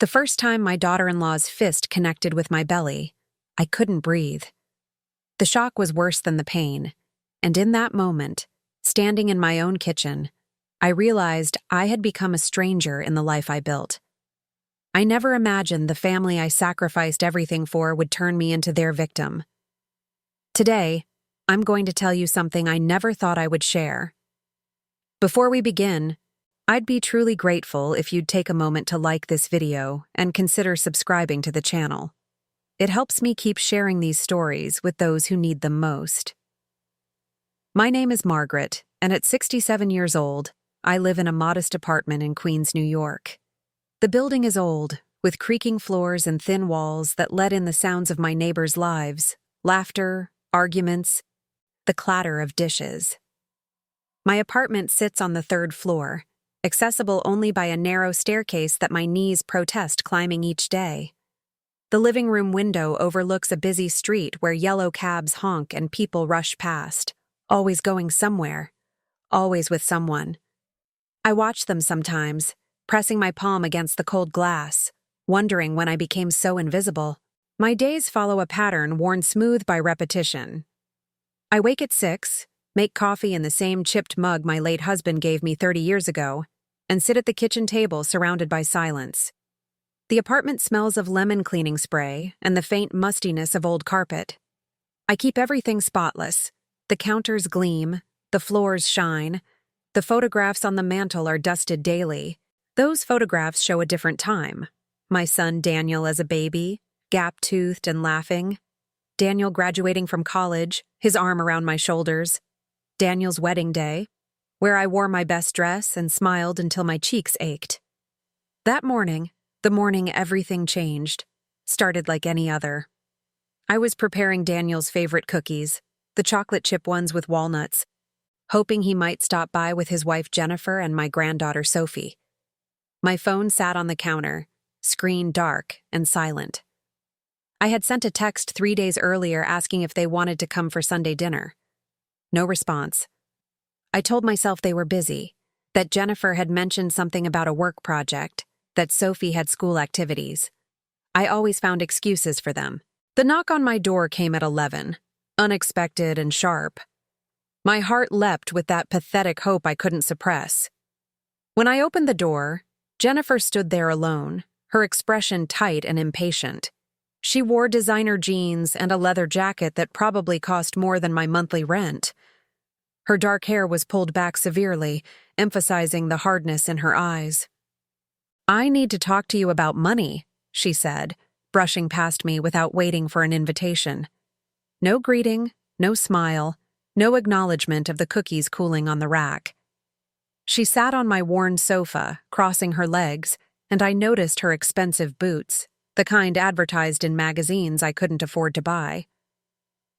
The first time my daughter-in-law's fist connected with my belly, I couldn't breathe. The shock was worse than the pain, and in that moment, standing in my own kitchen, I realized I had become a stranger in the life I built. I never imagined the family I sacrificed everything for would turn me into their victim. Today, I'm going to tell you something I never thought I would share. Before we begin, I'd be truly grateful if you'd take a moment to like this video and consider subscribing to the channel. It helps me keep sharing these stories with those who need them most. My name is Margaret, and at 67 years old, I live in a modest apartment in Queens, New York. The building is old, with creaking floors and thin walls that let in the sounds of my neighbors' lives, laughter, arguments, the clatter of dishes. My apartment sits on the third floor, accessible only by a narrow staircase that my knees protest climbing each day. The living room window overlooks a busy street where yellow cabs honk and people rush past, always going somewhere, always with someone. I watch them sometimes, pressing my palm against the cold glass, wondering when I became so invisible. My days follow a pattern worn smooth by repetition. I wake at 6, make coffee in the same chipped mug my late husband gave me 30 years ago, and sit at the kitchen table surrounded by silence. The apartment smells of lemon cleaning spray and the faint mustiness of old carpet. I keep everything spotless. The counters gleam, the floors shine, the photographs on the mantel are dusted daily. Those photographs show a different time. My son Daniel as a baby, gap-toothed and laughing. Daniel graduating from college, his arm around my shoulders. Daniel's wedding day, where I wore my best dress and smiled until my cheeks ached. That morning, the morning everything changed, started like any other. I was preparing Daniel's favorite cookies, the chocolate chip ones with walnuts, hoping he might stop by with his wife Jennifer and my granddaughter Sophie. My phone sat on the counter, screen dark and silent. I had sent a text 3 days earlier asking if they wanted to come for Sunday dinner. No response. I told myself they were busy, that Jennifer had mentioned something about a work project, that Sophie had school activities. I always found excuses for them. The knock on my door came at 11, unexpected and sharp. My heart leapt with that pathetic hope I couldn't suppress. When I opened the door, Jennifer stood there alone, her expression tight and impatient. She wore designer jeans and a leather jacket that probably cost more than my monthly rent. Her dark hair was pulled back severely, emphasizing the hardness in her eyes. "I need to talk to you about money," she said, brushing past me without waiting for an invitation. No greeting, no smile, no acknowledgement of the cookies cooling on the rack. She sat on my worn sofa, crossing her legs, and I noticed her expensive boots, the kind advertised in magazines I couldn't afford to buy.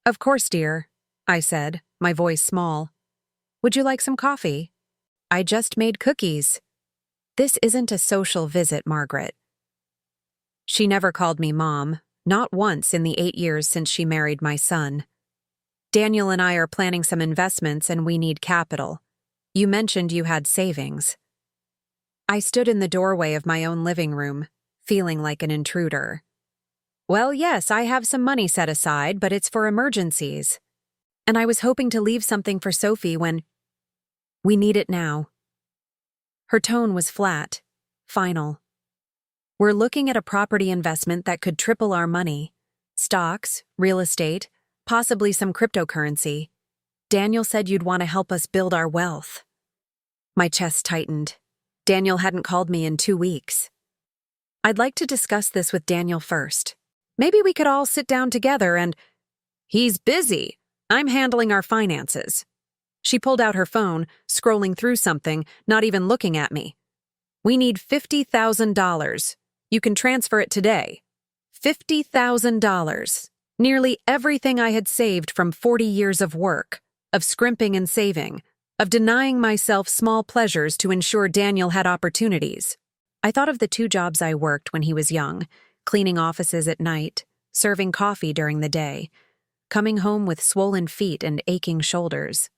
"Of course, dear," I said, my voice small. "Would you like some coffee?" "I just made cookies." "This isn't a social visit, Margaret." She never called me Mom, not once in the 8 years since she married my son. "Daniel and I are planning some investments and we need capital. You mentioned you had savings." I stood in the doorway of my own living room, feeling like an intruder. "Well, yes, I have some money set aside, but it's for emergencies. And I was hoping to leave something for Sophie when we need it now." Her tone was flat, final. "We're looking at a property investment that could triple our money. Stocks, real estate, possibly some cryptocurrency. Daniel said you'd want to help us build our wealth." My chest tightened. Daniel hadn't called me in 2 weeks. "I'd like to discuss this with Daniel first. Maybe we could all sit down together and—" "He's busy. I'm handling our finances." She pulled out her phone, scrolling through something, not even looking at me. "We need $50,000. You can transfer it today." $50,000. Nearly everything I had saved from 40 years of work, of scrimping and saving, of denying myself small pleasures to ensure Daniel had opportunities. I thought of the 2 jobs I worked when he was young, cleaning offices at night, serving coffee during the day, coming home with swollen feet and aching shoulders.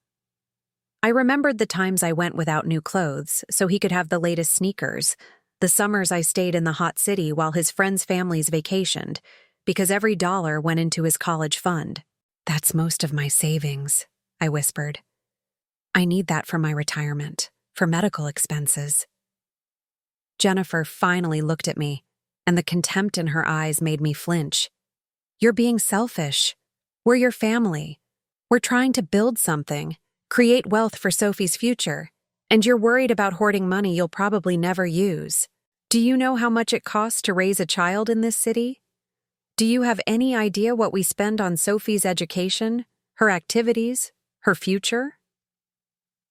I remembered the times I went without new clothes so he could have the latest sneakers, The summers I stayed in the hot city while his friends' families vacationed, because every dollar went into his college fund. "That's most of my savings," I whispered. "I need that for my retirement, for medical expenses." Jennifer finally looked at me, and the contempt in her eyes made me flinch. "You're being selfish. We're your family. We're trying to build something, create wealth for Sophie's future, and you're worried about hoarding money you'll probably never use. Do you know how much it costs to raise a child in this city? Do you have any idea what we spend on Sophie's education, her activities, her future?"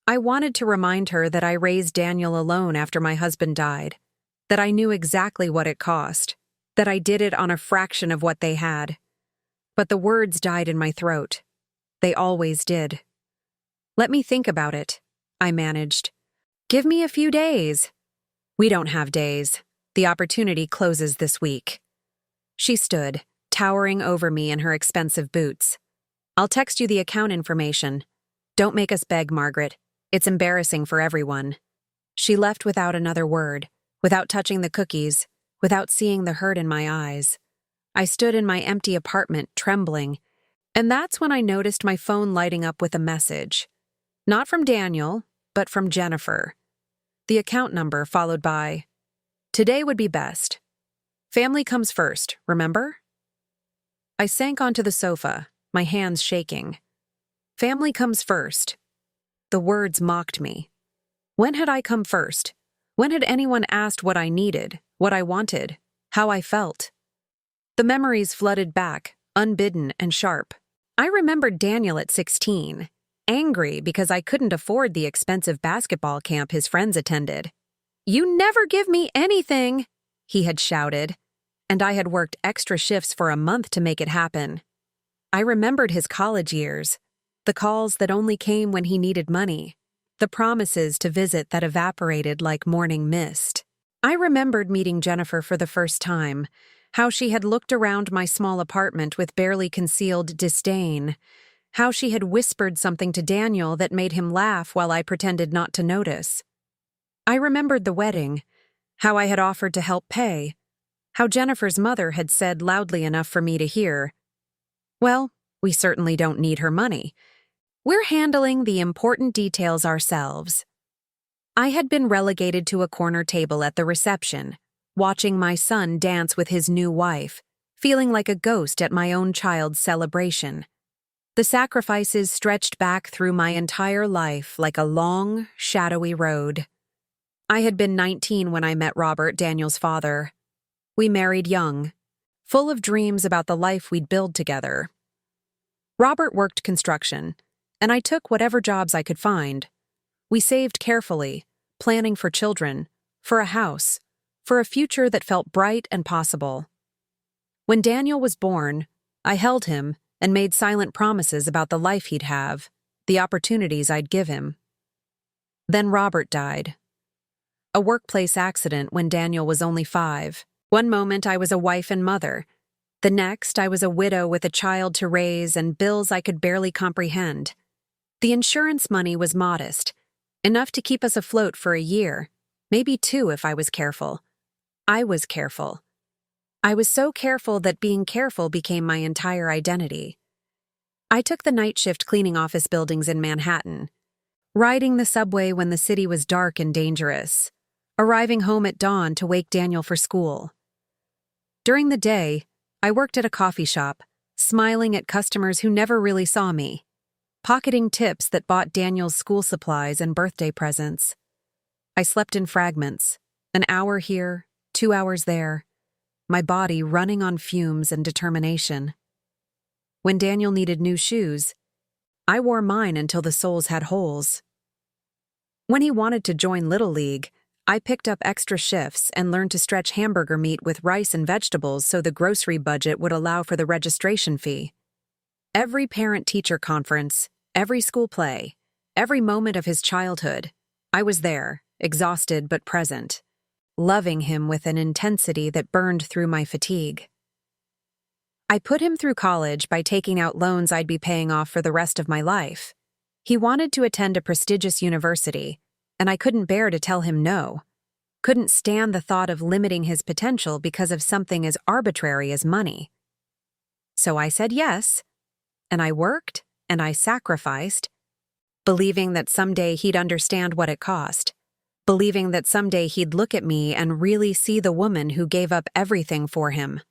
I wanted to remind her that I raised Daniel alone after my husband died, that I knew exactly what it cost, that I did it on a fraction of what they had. But the words died in my throat. They always did. "Let me think about it," I managed. "Give me a few days." "We don't have days. The opportunity closes this week." She stood, towering over me in her expensive boots. "I'll text you the account information. Don't make us beg, Margaret. It's embarrassing for everyone." She left without another word, without touching the cookies, without seeing the hurt in my eyes. I stood in my empty apartment, trembling, and that's when I noticed my phone lighting up with a message. Not from Daniel, but from Jennifer. The account number followed by, "Today would be best. Family comes first, remember?" I sank onto the sofa, my hands shaking. Family comes first. The words mocked me. When had I come first? When had anyone asked what I needed, what I wanted, how I felt? The memories flooded back, unbidden and sharp. I remembered Daniel at 16, angry because I couldn't afford the expensive basketball camp his friends attended. "You never give me anything," he had shouted, and I had worked extra shifts for a month to make it happen. I remembered his college years, the calls that only came when he needed money, the promises to visit that evaporated like morning mist. I remembered meeting Jennifer for the first time, how she had looked around my small apartment with barely concealed disdain, how she had whispered something to Daniel that made him laugh while I pretended not to notice. I remembered the wedding, how I had offered to help pay, how Jennifer's mother had said loudly enough for me to hear, "Well, we certainly don't need her money. We're handling the important details ourselves." I had been relegated to a corner table at the reception, watching my son dance with his new wife, feeling like a ghost at my own child's celebration. The sacrifices stretched back through my entire life like a long, shadowy road. I had been 19 when I met Robert, Daniel's father. We married young, full of dreams about the life we'd build together. Robert worked construction, and I took whatever jobs I could find. We saved carefully, planning for children, for a house, for a future that felt bright and possible. When Daniel was born, I held him and made silent promises about the life he'd have, the opportunities I'd give him. Then Robert died. A workplace accident when Daniel was only 5. One moment I was a wife and mother. The next I was a widow with a child to raise and bills I could barely comprehend. The insurance money was modest, enough to keep us afloat for a year, maybe 2 if I was careful. I was careful. I was so careful that being careful became my entire identity. I took the night shift cleaning office buildings in Manhattan, riding the subway when the city was dark and dangerous, arriving home at dawn to wake Daniel for school. During the day, I worked at a coffee shop, smiling at customers who never really saw me, pocketing tips that bought Daniel's school supplies and birthday presents. I slept in fragments, an hour here, 2 hours there, my body running on fumes and determination. When Daniel needed new shoes, I wore mine until the soles had holes. When he wanted to join Little League, I picked up extra shifts and learned to stretch hamburger meat with rice and vegetables so the grocery budget would allow for the registration fee. Every parent-teacher conference, every school play, every moment of his childhood, I was there, exhausted but present, loving him with an intensity that burned through my fatigue. I put him through college by taking out loans I'd be paying off for the rest of my life. He wanted to attend a prestigious university, and I couldn't bear to tell him no. couldn't stand the thought of limiting his potential because of something as arbitrary as money. So I said yes, and I worked and I sacrificed, believing that someday he'd understand what it cost, believing that someday he'd look at me and really see the woman who gave up everything for him.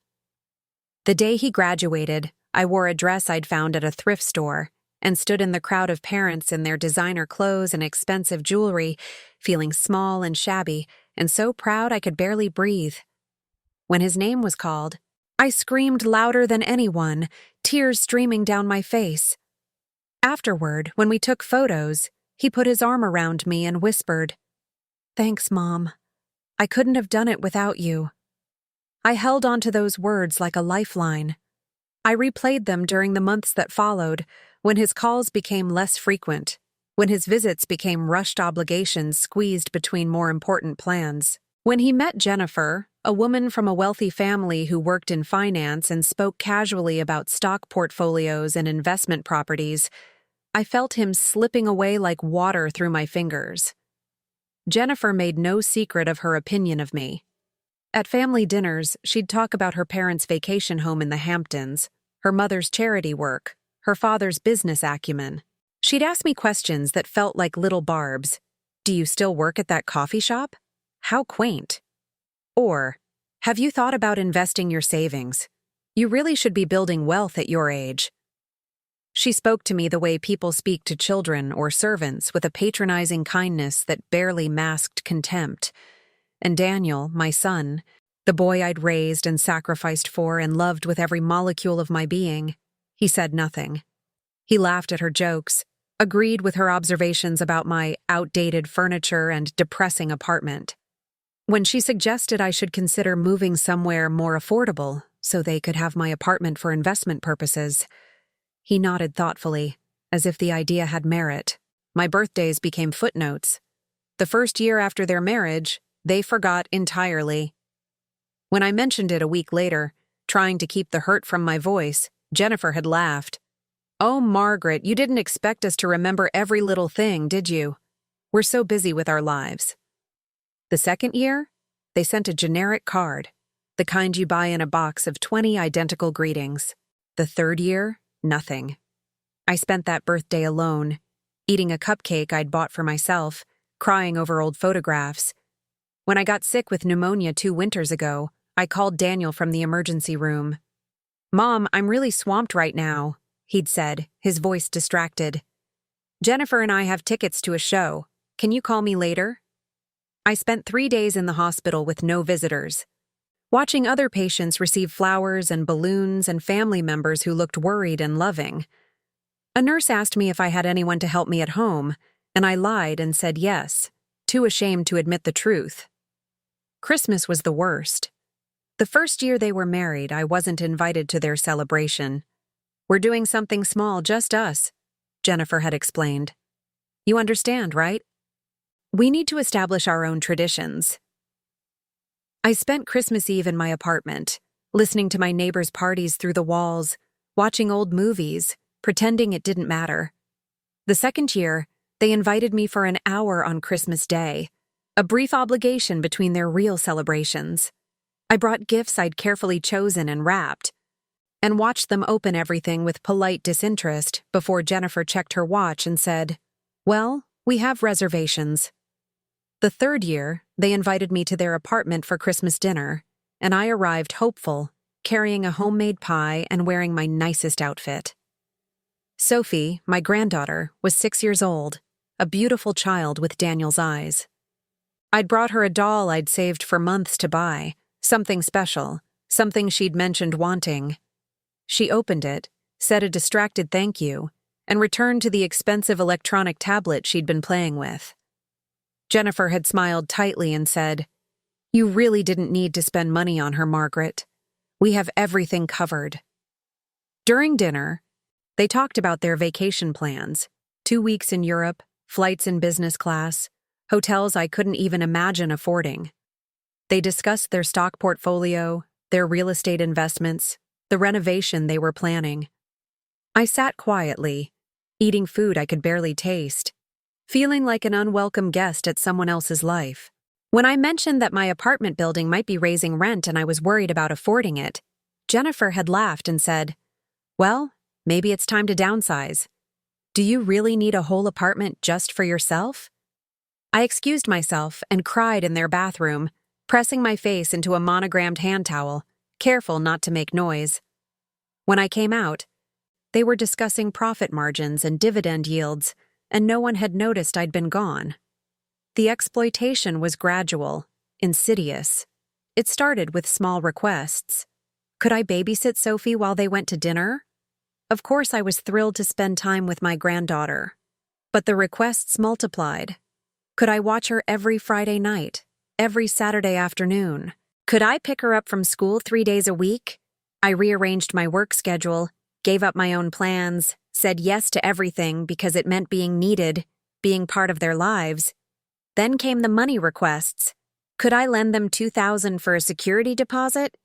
The day he graduated, I wore a dress I'd found at a thrift store and stood in the crowd of parents in their designer clothes and expensive jewelry, feeling small and shabby and so proud I could barely breathe. When his name was called, I screamed louder than anyone, tears streaming down my face. Afterward, when we took photos, he put his arm around me and whispered, "Thanks, Mom. I couldn't have done it without you." I held onto those words like a lifeline. I replayed them during the months that followed, when his calls became less frequent, when his visits became rushed obligations squeezed between more important plans. When he met Jennifer, a woman from a wealthy family who worked in finance and spoke casually about stock portfolios and investment properties, I felt him slipping away like water through my fingers. Jennifer made no secret of her opinion of me. At family dinners, she'd talk about her parents' vacation home in the Hamptons, her mother's charity work, her father's business acumen. She'd ask me questions that felt like little barbs. "Do you still work at that coffee shop? How quaint." Or, "Have you thought about investing your savings? You really should be building wealth at your age." She spoke to me the way people speak to children or servants, with a patronizing kindness that barely masked contempt. And Daniel, my son, the boy I'd raised and sacrificed for and loved with every molecule of my being, he said nothing. He laughed at her jokes, agreed with her observations about my outdated furniture and depressing apartment. When she suggested I should consider moving somewhere more affordable so they could have my apartment for investment purposes, he nodded thoughtfully, as if the idea had merit. My birthdays became footnotes. The first year after their marriage, they forgot entirely. When I mentioned it a week later, trying to keep the hurt from my voice, Jennifer had laughed. "Oh, Margaret, you didn't expect us to remember every little thing, did you? We're so busy with our lives." The second year, they sent a generic card, the kind you buy in a box of 20 identical greetings. The third year, nothing. I spent that birthday alone, eating a cupcake I'd bought for myself, crying over old photographs. When I got sick with pneumonia 2 winters ago, I called Daniel from the emergency room. "Mom, I'm really swamped right now," he'd said, his voice distracted. "Jennifer and I have tickets to a show. Can you call me later?" I spent 3 days in the hospital with no visitors, watching other patients receive flowers and balloons and family members who looked worried and loving. A nurse asked me if I had anyone to help me at home, and I lied and said yes, too ashamed to admit the truth. Christmas was the worst. The first year they were married, I wasn't invited to their celebration. "We're doing something small, just us," Jennifer had explained. "You understand, right? We need to establish our own traditions." I spent Christmas Eve in my apartment, listening to my neighbors' parties through the walls, watching old movies, pretending it didn't matter. The second year, they invited me for an hour on Christmas Day, a brief obligation between their real celebrations. I brought gifts I'd carefully chosen and wrapped, and watched them open everything with polite disinterest before Jennifer checked her watch and said, "Well, we have reservations." The third year, they invited me to their apartment for Christmas dinner, and I arrived hopeful, carrying a homemade pie and wearing my nicest outfit. Sophie, my granddaughter, was 6 years old, a beautiful child with Daniel's eyes. I'd brought her a doll I'd saved for months to buy, something special, something she'd mentioned wanting. She opened it, said a distracted thank you, and returned to the expensive electronic tablet she'd been playing with. Jennifer had smiled tightly and said, "You really didn't need to spend money on her, Margaret. We have everything covered." During dinner, they talked about their vacation plans, 2 weeks in Europe, flights in business class, hotels I couldn't even imagine affording. They discussed their stock portfolio, their real estate investments, the renovation they were planning. I sat quietly, eating food I could barely taste, feeling like an unwelcome guest at someone else's life. When I mentioned that my apartment building might be raising rent and I was worried about affording it, Jennifer had laughed and said, "Well, maybe it's time to downsize. Do you really need a whole apartment just for yourself?" I excused myself and cried in their bathroom, pressing my face into a monogrammed hand towel, careful not to make noise. When I came out, they were discussing profit margins and dividend yields, and no one had noticed I'd been gone. The exploitation was gradual, insidious. It started with small requests. Could I babysit Sophie while they went to dinner? Of course, I was thrilled to spend time with my granddaughter. But the requests multiplied. Could I watch her every Friday night, every Saturday afternoon? Could I pick her up from school 3 days a week? I rearranged my work schedule, gave up my own plans, said yes to everything because it meant being needed, being part of their lives. Then came the money requests. Could I lend them $2,000 for a security deposit?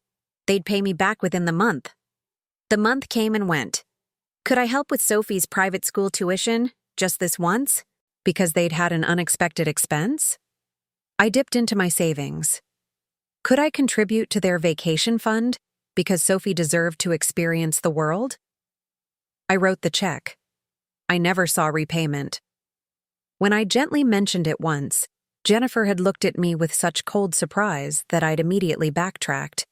They'd pay me back within the month. The month came and went. Could I help with Sophie's private school tuition, just this once, because they'd had an unexpected expense? I dipped into my savings. Could I contribute to their vacation fund, because Sophie deserved to experience the world? I wrote the check. I never saw repayment. When I gently mentioned it once, Jennifer had looked at me with such cold surprise that I'd immediately backtracked.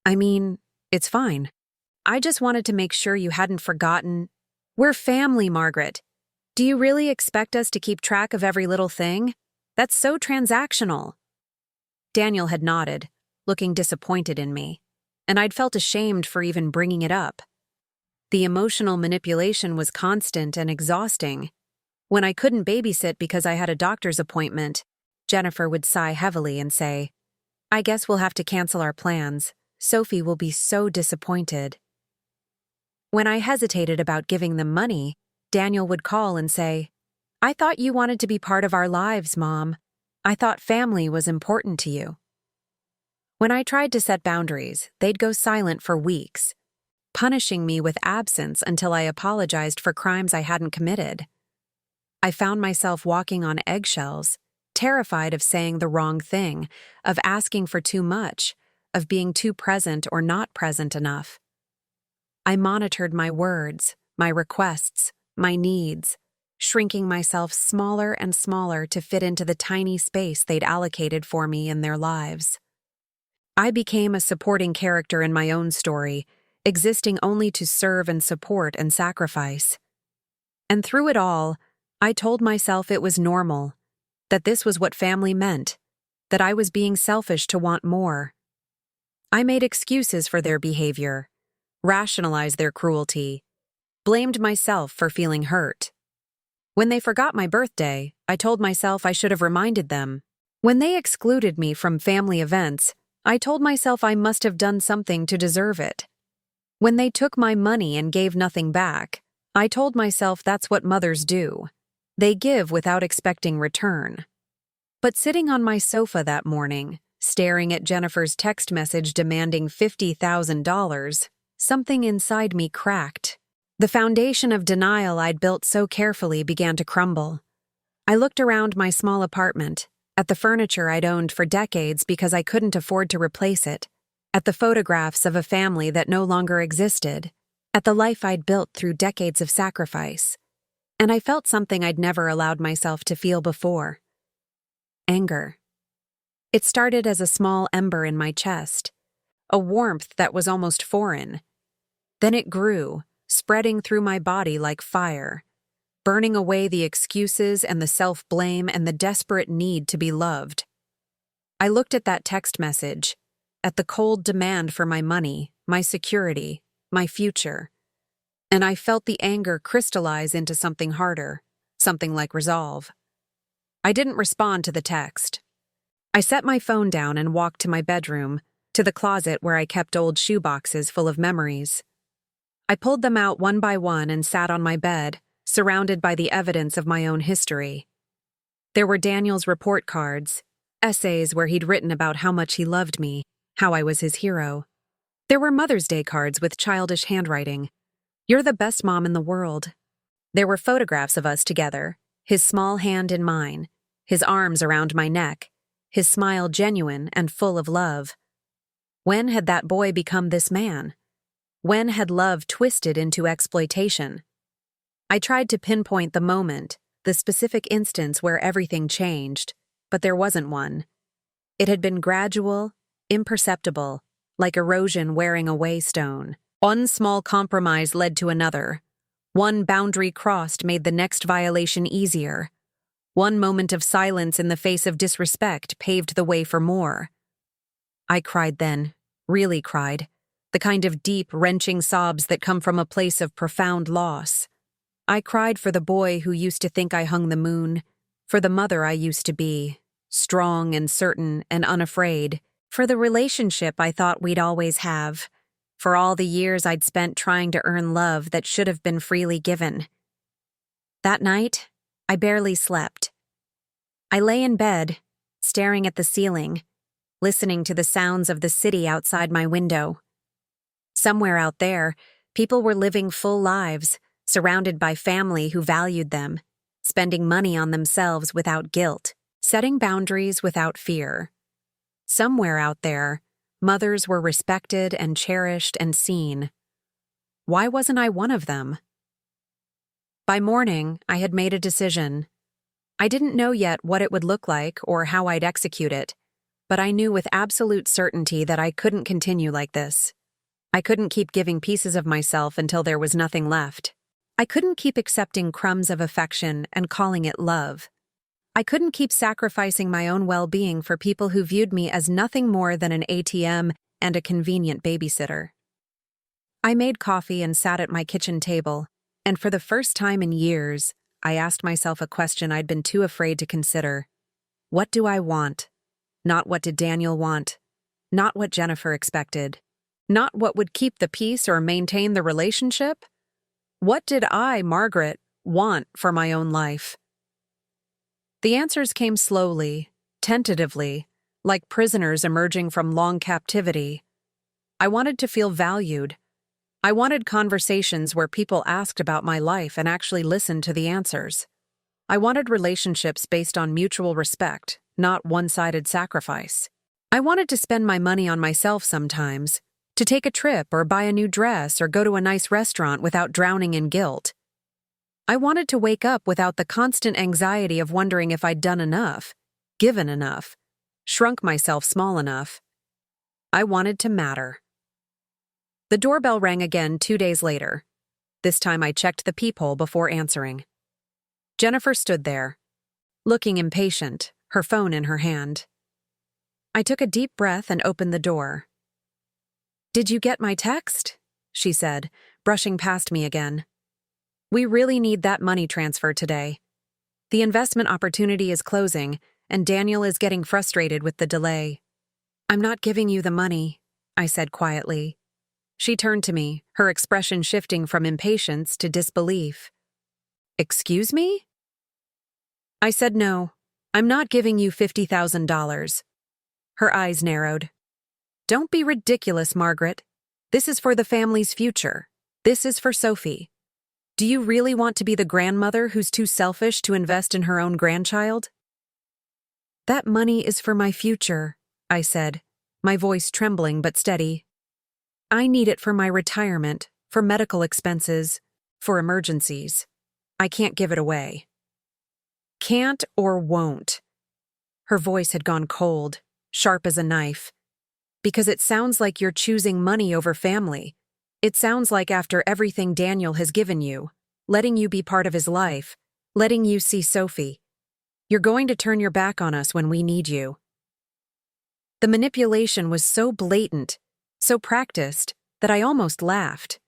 "I mean, it's fine. I just wanted to make sure you hadn't forgotten. We're family, Margaret. Do you really expect us to keep track of every little thing? That's so transactional." Daniel had nodded, looking disappointed in me, and I'd felt ashamed for even bringing it up. The emotional manipulation was constant and exhausting. When I couldn't babysit because I had a doctor's appointment, Jennifer would sigh heavily and say, "I guess we'll have to cancel our plans. Sophie will be so disappointed." When I hesitated about giving them money, Daniel would call and say, "I thought you wanted to be part of our lives, Mom. I thought family was important to you." When I tried to set boundaries, they'd go silent for weeks, punishing me with absence until I apologized for crimes I hadn't committed. I found myself walking on eggshells, terrified of saying the wrong thing, of asking for too much, of being too present or not present enough. I monitored my words, my requests, my needs, shrinking myself smaller and smaller to fit into the tiny space they'd allocated for me in their lives. I became a supporting character in my own story, existing only to serve and support and sacrifice. And through it all, I told myself it was normal, that this was what family meant, that I was being selfish to want more. I made excuses for their behavior, rationalized their cruelty, blamed myself for feeling hurt. When they forgot my birthday, I told myself I should have reminded them. When they excluded me from family events, I told myself I must have done something to deserve it. When they took my money and gave nothing back, I told myself that's what mothers do. They give without expecting return. But sitting on my sofa that morning, staring at Jennifer's text message demanding $50,000, something inside me cracked. The foundation of denial I'd built so carefully began to crumble. I looked around my small apartment, at the furniture I'd owned for decades because I couldn't afford to replace it, at the photographs of a family that no longer existed, at the life I'd built through decades of sacrifice. And I felt something I'd never allowed myself to feel before. Anger. It started as a small ember in my chest, a warmth that was almost foreign. Then it grew, spreading through my body like fire, burning away the excuses and the self-blame and the desperate need to be loved. I looked at that text message, at the cold demand for my money, my security, my future, and I felt the anger crystallize into something harder, something like resolve. I didn't respond to the text. I set my phone down and walked to my bedroom, to the closet where I kept old shoeboxes full of memories. I pulled them out one by one and sat on my bed, surrounded by the evidence of my own history. There were Daniel's report cards, essays where he'd written about how much he loved me, how I was his hero. There were Mother's Day cards with childish handwriting. "You're the best mom in the world." There were photographs of us together, his small hand in mine, his arms around my neck, his smile genuine and full of love. When had that boy become this man? When had love twisted into exploitation? I tried to pinpoint the moment, the specific instance where everything changed, but there wasn't one. It had been gradual, imperceptible, like erosion wearing away stone. One small compromise led to another. One boundary crossed made the next violation easier. One moment of silence in the face of disrespect paved the way for more. I cried then, really cried, the kind of deep, wrenching sobs that come from a place of profound loss. I cried for the boy who used to think I hung the moon, for the mother I used to be, strong and certain and unafraid, for the relationship I thought we'd always have, for all the years I'd spent trying to earn love that should have been freely given. That night, I barely slept. I lay in bed, staring at the ceiling, listening to the sounds of the city outside my window. Somewhere out there, people were living full lives, surrounded by family who valued them, spending money on themselves without guilt, setting boundaries without fear. Somewhere out there, mothers were respected and cherished and seen. Why wasn't I one of them? By morning, I had made a decision. I didn't know yet what it would look like or how I'd execute it, but I knew with absolute certainty that I couldn't continue like this. I couldn't keep giving pieces of myself until there was nothing left. I couldn't keep accepting crumbs of affection and calling it love. I couldn't keep sacrificing my own well-being for people who viewed me as nothing more than an ATM and a convenient babysitter. I made coffee and sat at my kitchen table, and for the first time in years, I asked myself a question I'd been too afraid to consider. What do I want? Not what did Daniel want. Not what Jennifer expected. Not what would keep the peace or maintain the relationship. What did I, Margaret, want for my own life? The answers came slowly, tentatively, like prisoners emerging from long captivity. I wanted to feel valued. I wanted conversations where people asked about my life and actually listened to the answers. I wanted relationships based on mutual respect, not one-sided sacrifice. I wanted to spend my money on myself sometimes, to take a trip or buy a new dress or go to a nice restaurant without drowning in guilt. I wanted to wake up without the constant anxiety of wondering if I'd done enough, given enough, shrunk myself small enough. I wanted to matter. The doorbell rang again 2 days later. This time I checked the peephole before answering. Jennifer stood there, looking impatient, her phone in her hand. I took a deep breath and opened the door. "Did you get my text?" she said, brushing past me again. "We really need that money transfer today. The investment opportunity is closing, and Daniel is getting frustrated with the delay." "I'm not giving you the money," I said quietly. She turned to me, her expression shifting from impatience to disbelief. "Excuse me?" I said no. "I'm not giving you $50,000. Her eyes narrowed. "Don't be ridiculous, Margaret. This is for the family's future. This is for Sophie. Do you really want to be the grandmother who's too selfish to invest in her own grandchild?" "That money is for my future," I said, my voice trembling but steady. "I need it for my retirement, for medical expenses, for emergencies. I can't give it away." "Can't or won't." Her voice had gone cold, sharp as a knife. "Because it sounds like you're choosing money over family. It sounds like after everything Daniel has given you, letting you be part of his life, letting you see Sophie, you're going to turn your back on us when we need you." The manipulation was so blatant, so practiced, that I almost laughed.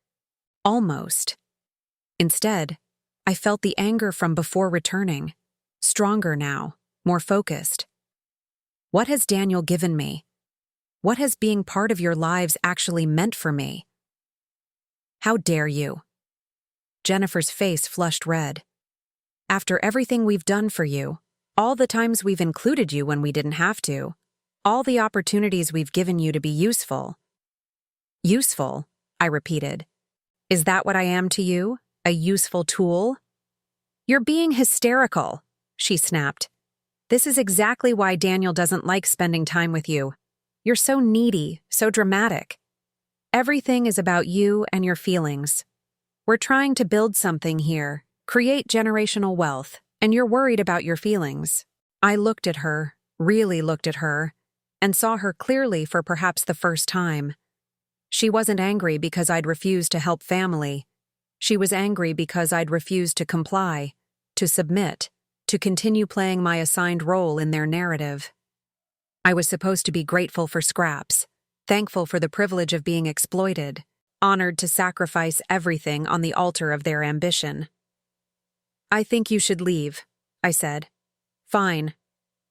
Almost. Instead, I felt the anger from before returning, stronger now, more focused. What has Daniel given me? What has being part of your lives actually meant for me? How dare you? Jennifer's face flushed red. After everything we've done for you, all the times we've included you when we didn't have to, all the opportunities we've given you to be useful. Useful, I repeated. Is that what I am to you? A useful tool? You're being hysterical, she snapped. This is exactly why Daniel doesn't like spending time with you. You're so needy, so dramatic. Everything is about you and your feelings. We're trying to build something here, create generational wealth, and you're worried about your feelings. I looked at her, really looked at her, and saw her clearly for perhaps the first time. She wasn't angry because I'd refused to help family. She was angry because I'd refused to comply, to submit, to continue playing my assigned role in their narrative. I was supposed to be grateful for scraps, thankful for the privilege of being exploited, honored to sacrifice everything on the altar of their ambition. "I think you should leave," I said. "Fine."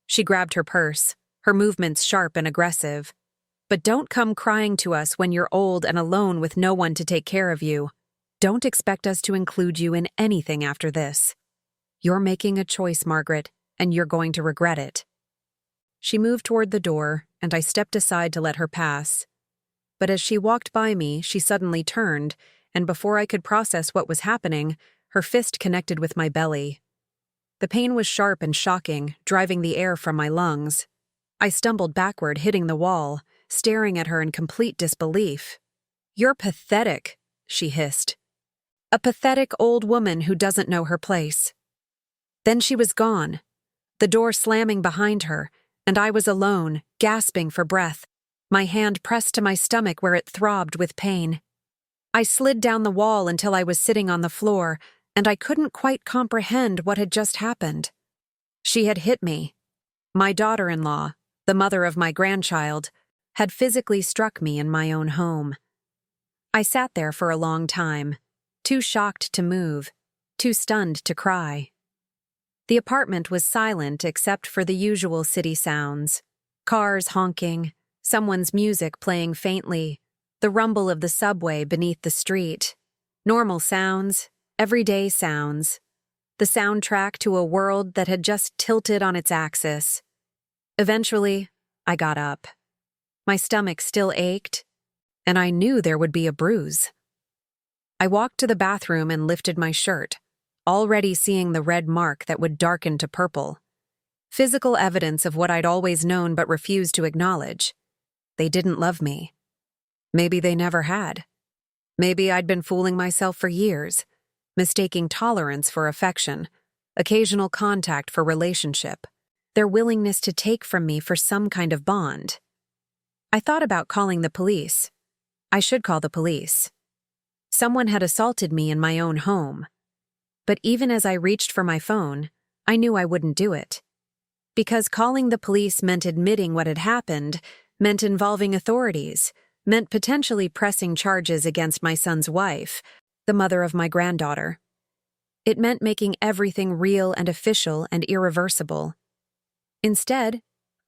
She grabbed her purse, her movements sharp and aggressive. "But don't come crying to us when you're old and alone with no one to take care of you. Don't expect us to include you in anything after this. You're making a choice, Margaret, and you're going to regret it." She moved toward the door, and I stepped aside to let her pass. But as she walked by me, she suddenly turned, and before I could process what was happening, her fist connected with my belly. The pain was sharp and shocking, driving the air from my lungs. I stumbled backward, hitting the wall, staring at her in complete disbelief. "You're pathetic," she hissed. "A pathetic old woman who doesn't know her place." Then she was gone, the door slamming behind her, and I was alone, gasping for breath, my hand pressed to my stomach where it throbbed with pain. I slid down the wall until I was sitting on the floor, and I couldn't quite comprehend what had just happened. She had hit me. My daughter-in-law, the mother of my grandchild, had physically struck me in my own home. I sat there for a long time, too shocked to move, too stunned to cry. The apartment was silent except for the usual city sounds: cars honking, someone's music playing faintly, the rumble of the subway beneath the street. Normal sounds, everyday sounds, the soundtrack to a world that had just tilted on its axis. Eventually, I got up. My stomach still ached, and I knew there would be a bruise. I walked to the bathroom and lifted my shirt, already seeing the red mark that would darken to purple. Physical evidence of what I'd always known but refused to acknowledge. They didn't love me. Maybe they never had. Maybe I'd been fooling myself for years, mistaking tolerance for affection, occasional contact for relationship, their willingness to take from me for some kind of bond. I thought about calling the police. I should call the police. Someone had assaulted me in my own home. But even as I reached for my phone, I knew I wouldn't do it. Because calling the police meant admitting what had happened, meant involving authorities, meant potentially pressing charges against my son's wife, the mother of my granddaughter. It meant making everything real and official and irreversible. Instead,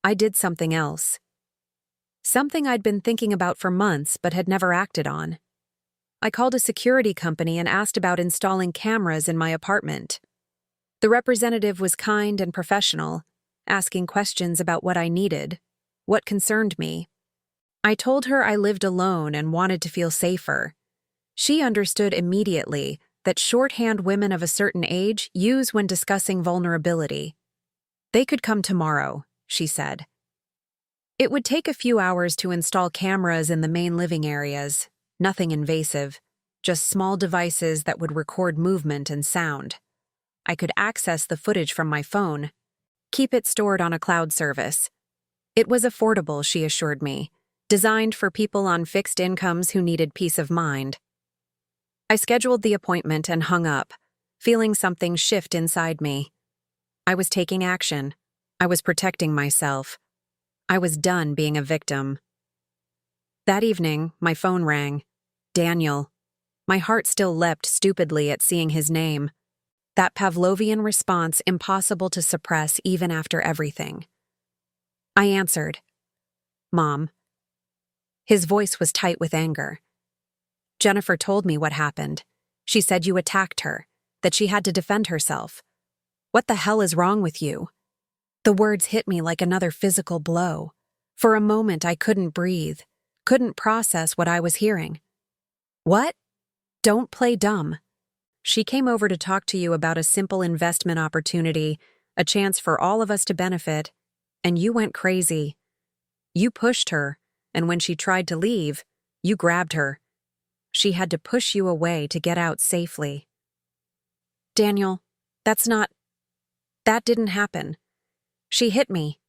I did something else. Something I'd been thinking about for months but had never acted on. I called a security company and asked about installing cameras in my apartment. The representative was kind and professional, asking questions about what I needed, what concerned me. I told her I lived alone and wanted to feel safer. She understood immediately that shorthand women of a certain age use when discussing vulnerability. They could come tomorrow, she said. It would take a few hours to install cameras in the main living areas, nothing invasive, just small devices that would record movement and sound. I could access the footage from my phone, keep it stored on a cloud service. It was affordable, she assured me, designed for people on fixed incomes who needed peace of mind. I scheduled the appointment and hung up, feeling something shift inside me. I was taking action. I was protecting myself. I was done being a victim. That evening, my phone rang. Daniel. My heart still leapt stupidly at seeing his name. That Pavlovian response impossible to suppress even after everything. I answered. Mom. His voice was tight with anger. Jennifer told me what happened. She said you attacked her, that she had to defend herself. What the hell is wrong with you? The words hit me like another physical blow. For a moment I couldn't breathe, couldn't process what I was hearing. What? Don't play dumb. She came over to talk to you about a simple investment opportunity, a chance for all of us to benefit, and you went crazy. You pushed her, and when she tried to leave, you grabbed her. She had to push you away to get out safely. Daniel, that didn't happen. She hit me.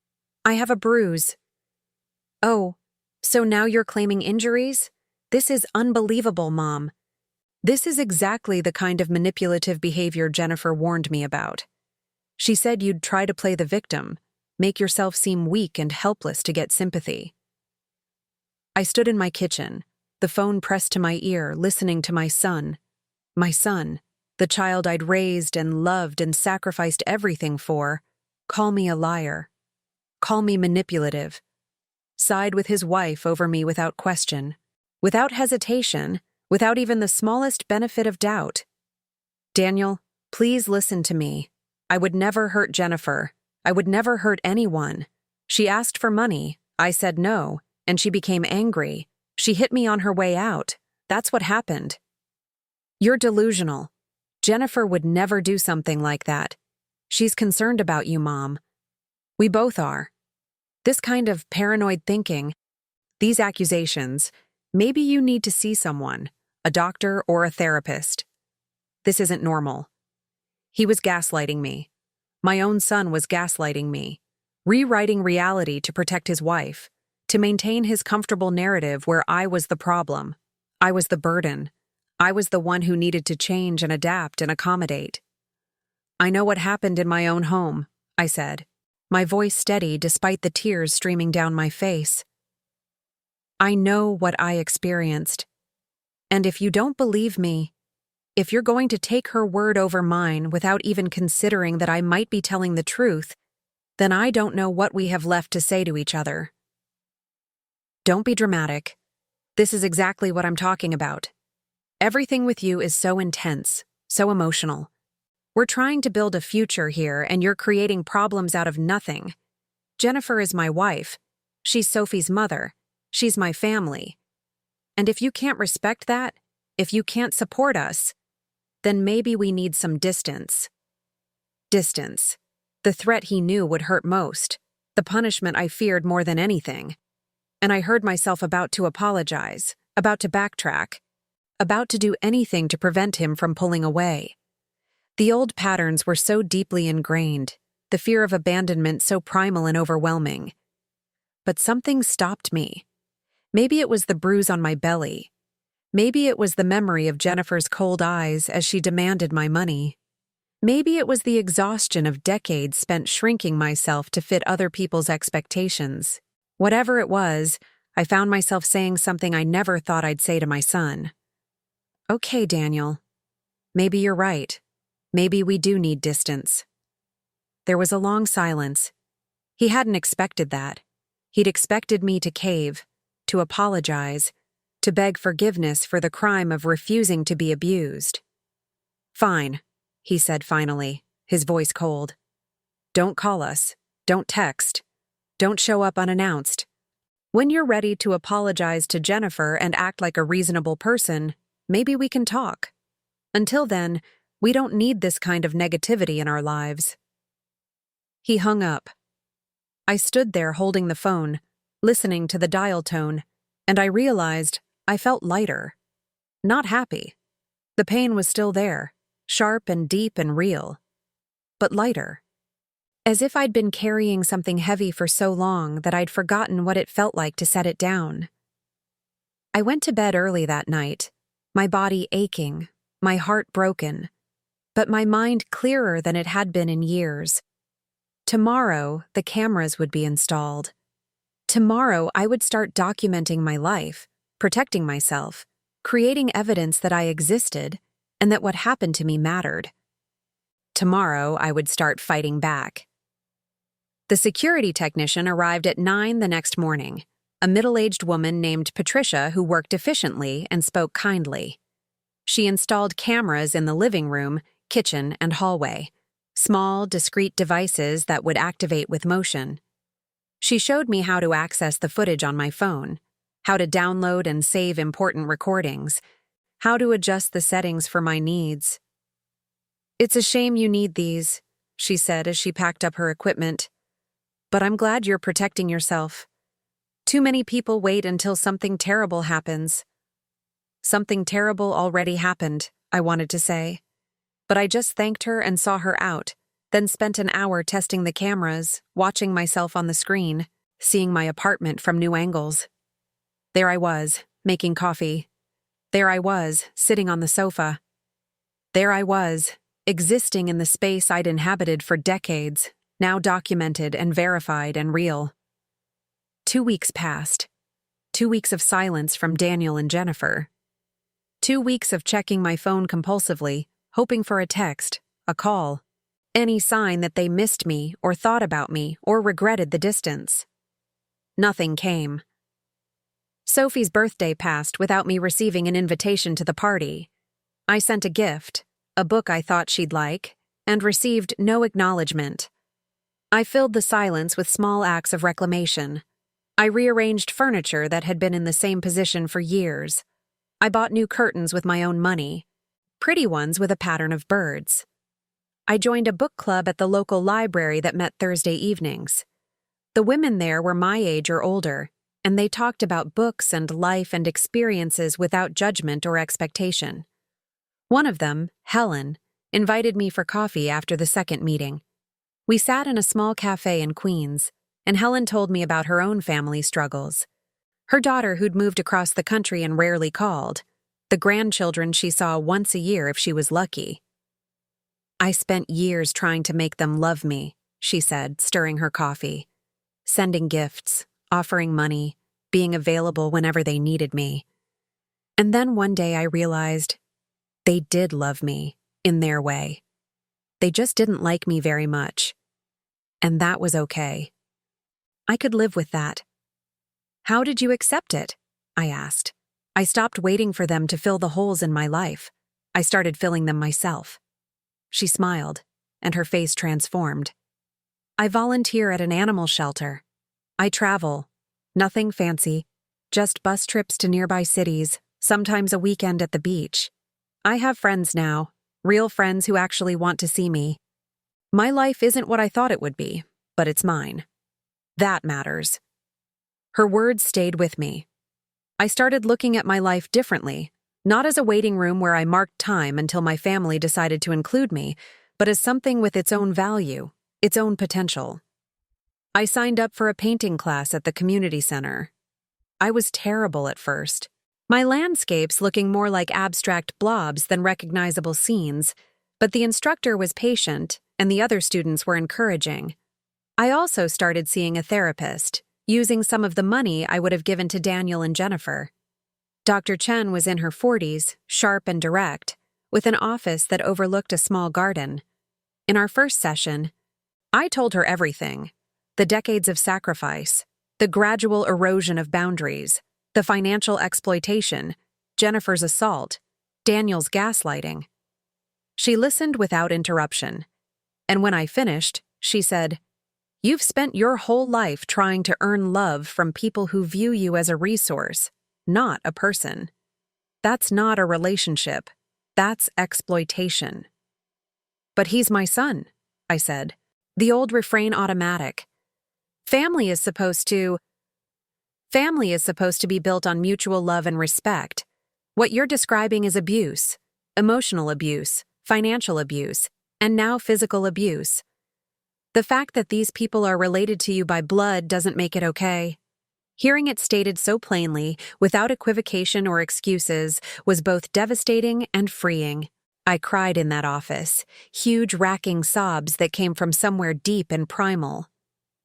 I have a bruise. Oh, so now you're claiming injuries? This is unbelievable, Mom. This is exactly the kind of manipulative behavior Jennifer warned me about. She said you'd try to play the victim, make yourself seem weak and helpless to get sympathy. I stood in my kitchen, the phone pressed to my ear, listening to my son, the child I'd raised and loved and sacrificed everything for, call me a liar. Call me manipulative. Side with his wife over me without question, without hesitation, without even the smallest benefit of doubt. Daniel, please listen to me. I would never hurt Jennifer. I would never hurt anyone. She asked for money. I said no, and she became angry. She hit me on her way out. That's what happened. You're delusional. Jennifer would never do something like that. She's concerned about you, Mom. We both are. This kind of paranoid thinking, these accusations, maybe you need to see someone, a doctor or a therapist. This isn't normal. He was gaslighting me. My own son was gaslighting me, rewriting reality to protect his wife, to maintain his comfortable narrative where I was the problem. I was the burden. I was the one who needed to change and adapt and accommodate. I know what happened in my own home, I said, my voice steady despite the tears streaming down my face. I know what I experienced. And if you don't believe me, if you're going to take her word over mine without even considering that I might be telling the truth, then I don't know what we have left to say to each other. Don't be dramatic. This is exactly what I'm talking about. Everything with you is so intense, so emotional. We're trying to build a future here, and you're creating problems out of nothing. Jennifer is my wife. She's Sophie's mother. She's my family. And if you can't respect that, if you can't support us, then maybe we need some distance. Distance. The threat he knew would hurt most, the punishment I feared more than anything. And I heard myself about to apologize, about to backtrack, about to do anything to prevent him from pulling away. The old patterns were so deeply ingrained, the fear of abandonment so primal and overwhelming. But something stopped me. Maybe it was the bruise on my belly. Maybe it was the memory of Jennifer's cold eyes as she demanded my money. Maybe it was the exhaustion of decades spent shrinking myself to fit other people's expectations. Whatever it was, I found myself saying something I never thought I'd say to my son. Okay, Daniel. Maybe you're right. Maybe we do need distance. There was a long silence. He hadn't expected that. He'd expected me to cave, to apologize, to beg forgiveness for the crime of refusing to be abused. Fine, he said finally, his voice cold. Don't call us. Don't text. Don't show up unannounced. When you're ready to apologize to Jennifer and act like a reasonable person, maybe we can talk. Until then, we don't need this kind of negativity in our lives. He hung up. I stood there holding the phone, listening to the dial tone, and I realized I felt lighter. Not happy. The pain was still there, sharp and deep and real, but lighter. As if I'd been carrying something heavy for so long that I'd forgotten what it felt like to set it down. I went to bed early that night, my body aching, my heart broken, but my mind clearer than it had been in years. Tomorrow, the cameras would be installed. Tomorrow, I would start documenting my life, protecting myself, creating evidence that I existed and that what happened to me mattered. Tomorrow, I would start fighting back. The security technician arrived at 9 the next morning, a middle-aged woman named Patricia who worked efficiently and spoke kindly. She installed cameras in the living room, kitchen, and hallway, small, discrete devices that would activate with motion. She showed me how to access the footage on my phone, how to download and save important recordings, how to adjust the settings for my needs. It's a shame you need these, she said as she packed up her equipment. "But I'm glad you're protecting yourself. Too many people wait until something terrible happens." Something terrible already happened, I wanted to say. But I just thanked her and saw her out, then spent an hour testing the cameras, watching myself on the screen, seeing my apartment from new angles. There I was, making coffee. There I was, sitting on the sofa. There I was, existing in the space I'd inhabited for decades, now documented and verified and real. 2 weeks passed. 2 weeks of silence from Daniel and Jennifer. 2 weeks of checking my phone compulsively, hoping for a text, a call, any sign that they missed me or thought about me or regretted the distance. Nothing came. Sophie's birthday passed without me receiving an invitation to the party. I sent a gift, a book I thought she'd like, and received no acknowledgement. I filled the silence with small acts of reclamation. I rearranged furniture that had been in the same position for years. I bought new curtains with my own money, pretty ones with a pattern of birds. I joined a book club at the local library that met Thursday evenings. The women there were my age or older, and they talked about books and life and experiences without judgment or expectation. One of them, Helen, invited me for coffee after the second meeting. We sat in a small cafe in Queens, and Helen told me about her own family struggles. Her daughter who'd moved across the country and rarely called, the grandchildren she saw once a year if she was lucky. "I spent years trying to make them love me," she said, stirring her coffee. Sending gifts, offering money, being available whenever they needed me. And then one day I realized they did love me, in their way. They just didn't like me very much. And that was okay. I could live with that. "How did you accept it?" I asked. I stopped waiting for them to fill the holes in my life. I started filling them myself. She smiled, and her face transformed. "I volunteer at an animal shelter. I travel. Nothing fancy, just bus trips to nearby cities, sometimes a weekend at the beach. I have friends now, real friends who actually want to see me. My life isn't what I thought it would be, but it's mine. That matters." Her words stayed with me. I started looking at my life differently, not as a waiting room where I marked time until my family decided to include me, but as something with its own value, its own potential. I signed up for a painting class at the community center. I was terrible at first. My landscapes looking more like abstract blobs than recognizable scenes, but the instructor was patient and the other students were encouraging. I also started seeing a therapist, using some of the money I would have given to Daniel and Jennifer. Dr. Chen was in her 40s, sharp and direct, with an office that overlooked a small garden. In our first session, I told her everything: the decades of sacrifice, the gradual erosion of boundaries, the financial exploitation, Jennifer's assault, Daniel's gaslighting. She listened without interruption, and when I finished, she said, "You've spent your whole life trying to earn love from people who view you as a resource, not a person. That's not a relationship. That's exploitation." "But he's my son," I said. The old refrain automatic. Family is supposed to be built on mutual love and respect. What you're describing is abuse, emotional abuse, financial abuse, and now physical abuse. The fact that these people are related to you by blood doesn't make it okay." Hearing it stated so plainly, without equivocation or excuses, was both devastating and freeing. I cried in that office, huge racking sobs that came from somewhere deep and primal.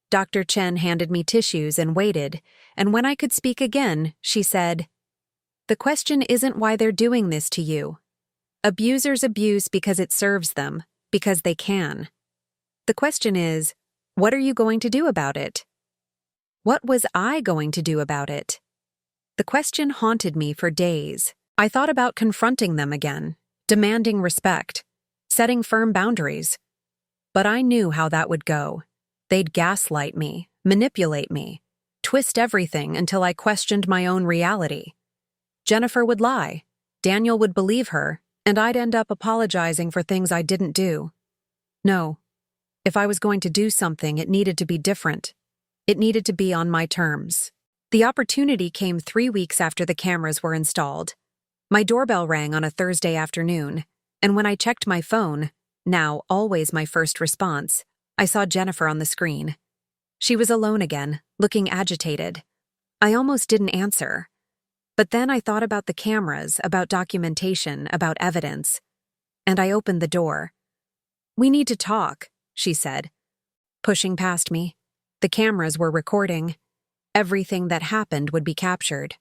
Dr. Chen handed me tissues and waited, and when I could speak again, she said, "The question isn't why they're doing this to you. Abusers abuse because it serves them, because they can. The question is, what are you going to do about it? What was I going to do about it?" The question haunted me for days. I thought about confronting them again, demanding respect, setting firm boundaries. But I knew how that would go. They'd gaslight me, manipulate me, twist everything until I questioned my own reality. Jennifer would lie, Daniel would believe her, and I'd end up apologizing for things I didn't do. No, If I was going to do something, it needed to be different. It needed to be on my terms. The opportunity came 3 weeks after the cameras were installed. My doorbell rang on a Thursday afternoon, and when I checked my phone, now always my first response, I saw Jennifer on the screen. She was alone again, looking agitated. I almost didn't answer. But then I thought about the cameras, about documentation, about evidence, and I opened the door. "We need to talk," she said, pushing past me. The cameras were recording. Everything that happened would be captured.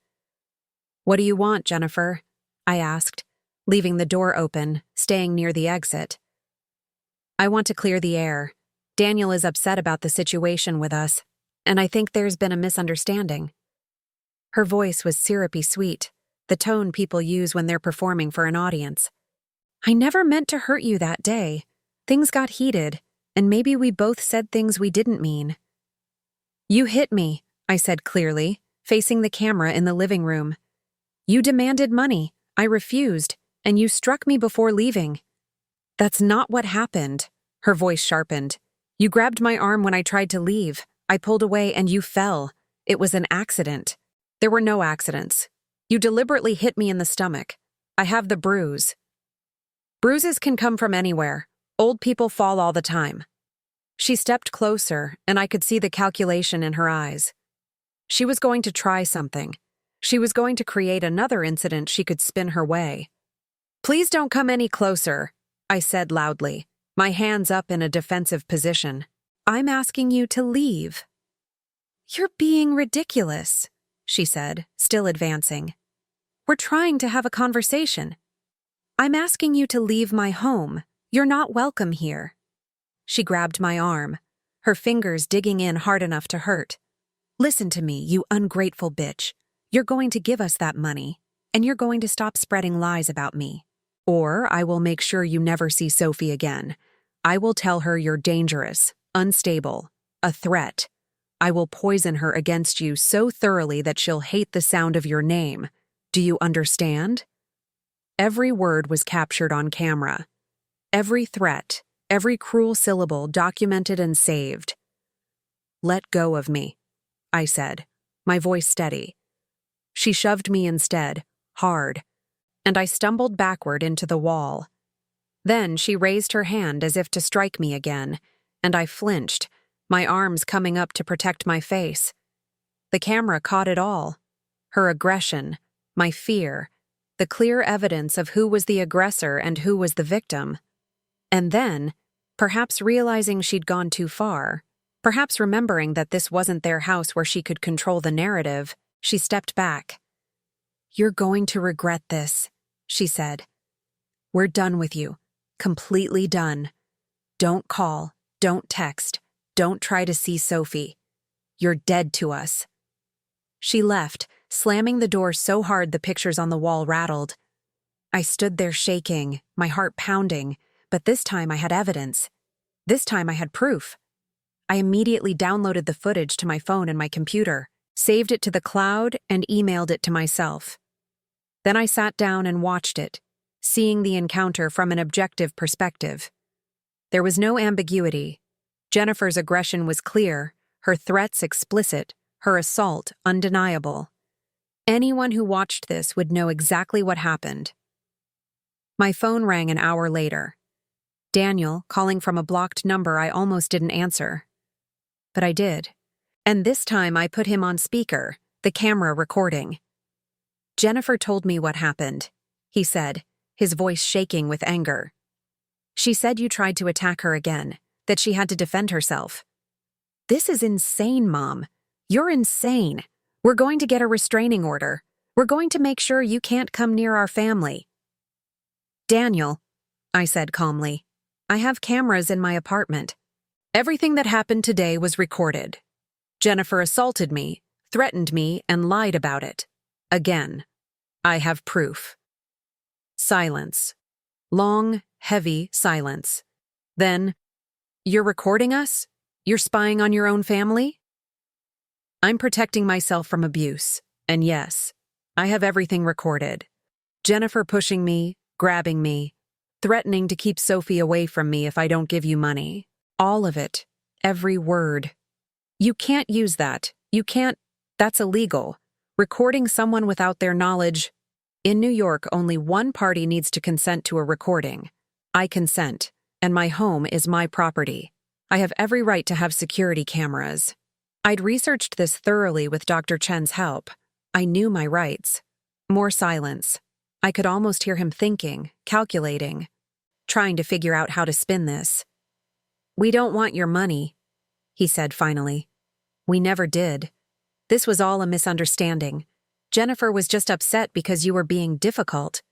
"What do you want, Jennifer?" I asked, leaving the door open, staying near the exit. "I want to clear the air. Daniel is upset about the situation with us, and I think there's been a misunderstanding." Her voice was syrupy sweet, the tone people use when they're performing for an audience. "I never meant to hurt you that day. Things got heated, and maybe we both said things we didn't mean." "You hit me," I said clearly, facing the camera in the living room. "You demanded money. I refused, and you struck me before leaving." "That's not what happened." Her voice sharpened. "You grabbed my arm when I tried to leave. I pulled away and you fell. It was an accident." "There were no accidents. You deliberately hit me in the stomach. I have the bruise." "Bruises can come from anywhere. Old people fall all the time." She stepped closer, and I could see the calculation in her eyes. She was going to try something. She was going to create another incident she could spin her way. "Please don't come any closer," I said loudly, my hands up in a defensive position. "I'm asking you to leave." "You're being ridiculous," she said, still advancing. "We're trying to have a conversation. I'm asking you to leave my home. You're not welcome here." She grabbed my arm, her fingers digging in hard enough to hurt. "Listen to me, you ungrateful bitch. You're going to give us that money, and you're going to stop spreading lies about me. Or I will make sure you never see Sophie again. I will tell her you're dangerous, unstable, a threat. I will poison her against you so thoroughly that she'll hate the sound of your name. Do you understand?" Every word was captured on camera. Every threat, every cruel syllable documented and saved. "Let go of me," I said, my voice steady. She shoved me instead, hard, and I stumbled backward into the wall. Then she raised her hand as if to strike me again, and I flinched, my arms coming up to protect my face. The camera caught it all. Her aggression, my fear, the clear evidence of who was the aggressor and who was the victim. And then, perhaps realizing she'd gone too far, perhaps remembering that this wasn't their house where she could control the narrative, she stepped back. "You're going to regret this," she said. "We're done with you. Completely done. Don't call, don't text, don't try to see Sophie. You're dead to us." She left, slamming the door so hard the pictures on the wall rattled. I stood there shaking, my heart pounding, but this time I had evidence. This time I had proof. I immediately downloaded the footage to my phone and my computer, saved it to the cloud, and emailed it to myself. Then I sat down and watched it, seeing the encounter from an objective perspective. There was no ambiguity. Jennifer's aggression was clear, her threats explicit, her assault undeniable. Anyone who watched this would know exactly what happened. My phone rang an hour later. Daniel, calling from a blocked number I almost didn't answer. But I did. And this time I put him on speaker, the camera recording. "Jennifer told me what happened," he said, his voice shaking with anger. "She said you tried to attack her again, that she had to defend herself." "This is insane, Mom. You're insane. We're going to get a restraining order. We're going to make sure you can't come near our family." "Daniel," I said calmly, "I have cameras in my apartment. Everything that happened today was recorded. Jennifer assaulted me, threatened me, and lied about it. Again. I have proof." Silence. Long, heavy silence. Then, "You're recording us? You're spying on your own family?" "I'm protecting myself from abuse, and yes, I have everything recorded. Jennifer pushing me, grabbing me, threatening to keep Sophie away from me if I don't give you money. All of it. Every word. You can't use that. You can't. That's illegal. Recording someone without their knowledge. In New York, only one party needs to consent to a recording. I consent, and my home is my property. I have every right to have security cameras. I'd researched this thoroughly with Dr. Chen's help. I knew my rights. More silence. I could almost hear him thinking, calculating, trying to figure out how to spin this. "We don't want your money," he said finally. "We never did. This was all a misunderstanding. Jennifer was just upset because you were being difficult."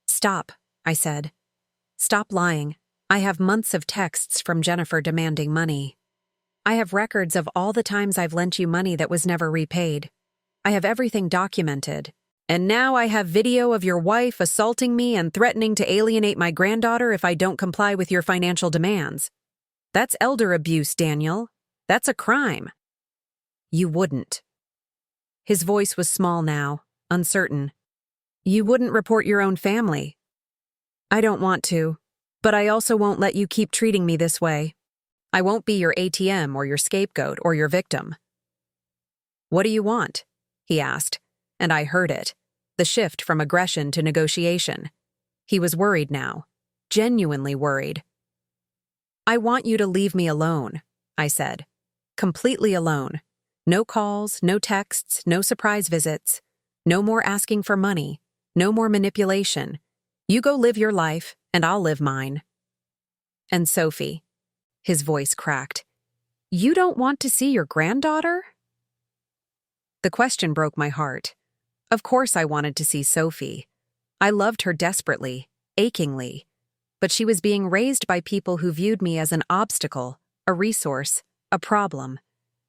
"Stop," I said. "Stop lying. I have months of texts from Jennifer demanding money. I have records of all the times I've lent you money that was never repaid. I have everything documented. And now I have video of your wife assaulting me and threatening to alienate my granddaughter if I don't comply with your financial demands. That's elder abuse, Daniel. That's a crime." "You wouldn't." His voice was small now, uncertain. "You wouldn't report your own family." "I don't want to, but I also won't let you keep treating me this way. I won't be your ATM or your scapegoat or your victim." "What do you want?" he asked, and I heard it, the shift from aggression to negotiation. He was worried now, genuinely worried. "I want you to leave me alone," I said. "Completely alone. No calls, no texts, no surprise visits. No more asking for money. No more manipulation. You go live your life, and I'll live mine." "And Sophie," his voice cracked, "you don't want to see your granddaughter?" The question broke my heart. Of course I wanted to see Sophie. I loved her desperately, achingly. But she was being raised by people who viewed me as an obstacle, a resource, a problem.